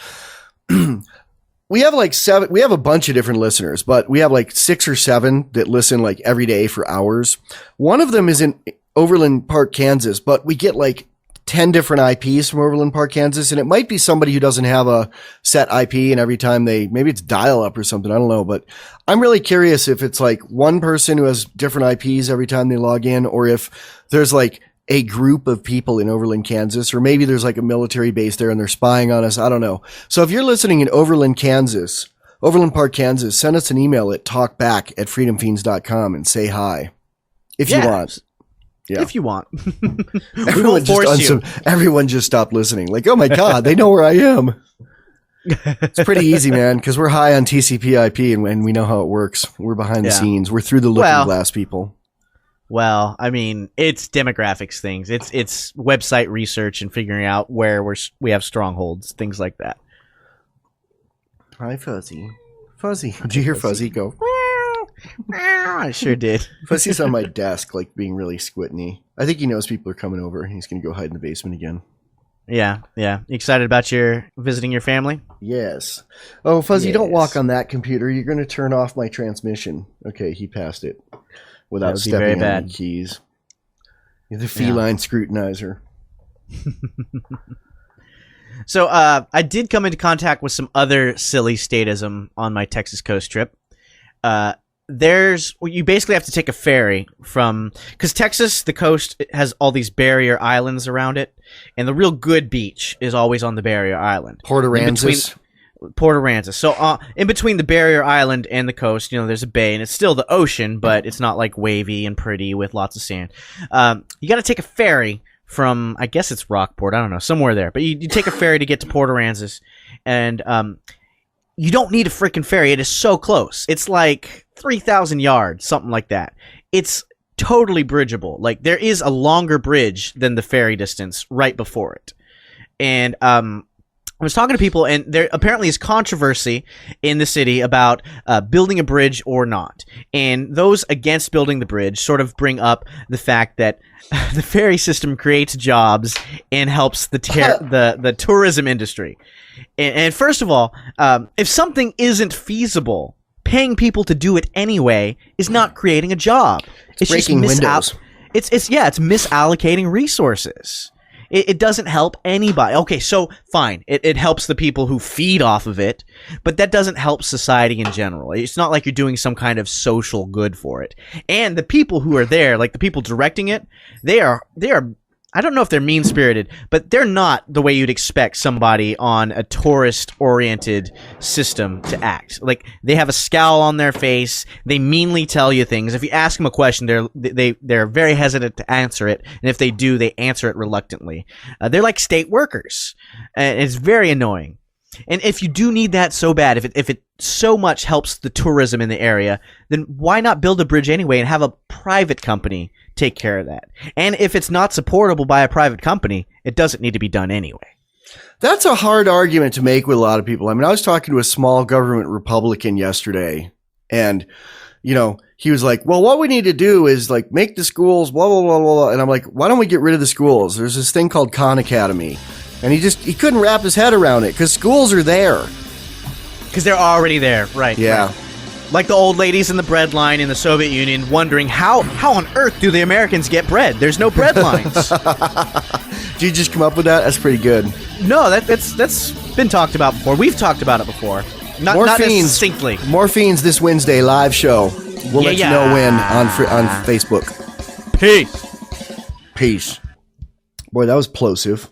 we have we have a bunch of different listeners, but we have 6 or 7 that listen every day for hours. One of them is in Overland Park, Kansas, but we get 10 different IPs from Overland Park, Kansas, and it might be somebody who doesn't have a set IP, and every time maybe it's dial up or something. I don't know, but I'm really curious if it's one person who has different IPs every time they log in, or if there's a group of people in Overland, Kansas, or maybe there's a military base there and they're spying on us. I don't know. So if you're listening in Overland Park, Kansas, send us an email at talkback@freedomfiends.com and say hi if you want. Yeah. If you want. We won't force you. Everyone just stopped listening. Oh my God, they know where I am. It's pretty easy, man, because we're high on TCP-IP and we know how it works. We're behind the scenes. We're through the looking glass people. Well, I mean, it's demographics things. It's website research and figuring out where we have strongholds, things like that. Hi, Fuzzy. Fuzzy. Did you hear Fuzzy go? I sure did. Fuzzy's on my desk, being really squinty. I think he knows people are coming over. He's going to go hide in the basement again. Yeah. You excited about visiting your family? Yes. Oh, Fuzzy, don't walk on that computer. You're going to turn off my transmission. Okay, he passed it without stepping on the keys. You're the feline scrutinizer. So I did come into contact with some other silly statism on my Texas coast trip. You basically have to take a ferry because Texas, the coast, has all these barrier islands around it, and the real good beach is always on the barrier island. Port Aransas. So in between the barrier island and the coast, there's a bay, and it's still the ocean, but it's not wavy and pretty with lots of sand. You got to take a ferry from, I guess it's Rockport, I don't know, somewhere there, but you take a ferry to get to Port Aransas, and you don't need a freaking ferry. It is so close. It's 3,000 yards, something like that. It's totally bridgeable. There is a longer bridge than the ferry distance right before it. And I was talking to people, and there apparently is controversy in the city about building a bridge or not. And those against building the bridge sort of bring up the fact that the ferry system creates jobs and helps the tourism industry. And first of all, if something isn't feasible, paying people to do it anyway is not creating a job. It's breaking windows. It's misallocating resources. It doesn't help anybody. Okay, so fine. It helps the people who feed off of it, but that doesn't help society in general. It's not like you're doing some kind of social good for it. And the people who are there, the people directing it, they are I don't know if they're mean-spirited, but they're not the way you'd expect somebody on a tourist-oriented system to act. They have a scowl on their face. They meanly tell you things. If you ask them a question, they're very hesitant to answer it, and if they do, they answer it reluctantly. They're like state workers, and it's very annoying. And if you do need that so bad, if it so much helps the tourism in the area, then why not build a bridge anyway and have a private company take care of that. And if it's not supportable by a private company, it doesn't need to be done anyway. That's a hard argument to make with a lot of people. I mean, I was talking to a small government Republican yesterday, and, he was like, well, what we need to do is like make the schools blah, blah, blah, blah. And I'm like, why don't we get rid of the schools? There's this thing called Khan Academy. And he couldn't wrap his head around it because schools are there. Because they're already there, right? Yeah. Right. Like the old ladies in the bread line in the Soviet Union wondering how on earth do the Americans get bread? There's no bread lines. Did you just come up with that? That's pretty good. No, that's been talked about before. We've talked about it before. Not as succinctly. More FEENS this Wednesday live show. We'll let you know when on Facebook. Peace. Boy, that was plosive.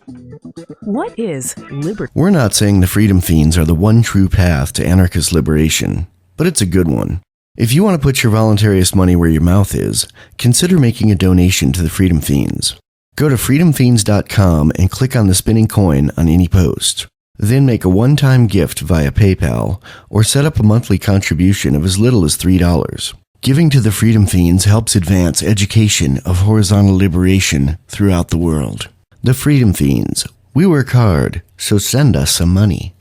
What is liberty? We're not saying the Freedom Fiends are the one true path to anarchist liberation, but it's a good one. If you want to put your voluntarist money where your mouth is, consider making a donation to the Freedom Fiends. Go to freedomfiends.com and click on the spinning coin on any post. Then make a one-time gift via PayPal or set up a monthly contribution of as little as $3. Giving to the Freedom Fiends helps advance education of horizontal liberation throughout the world. The Freedom Fiends. We work hard, so send us some money.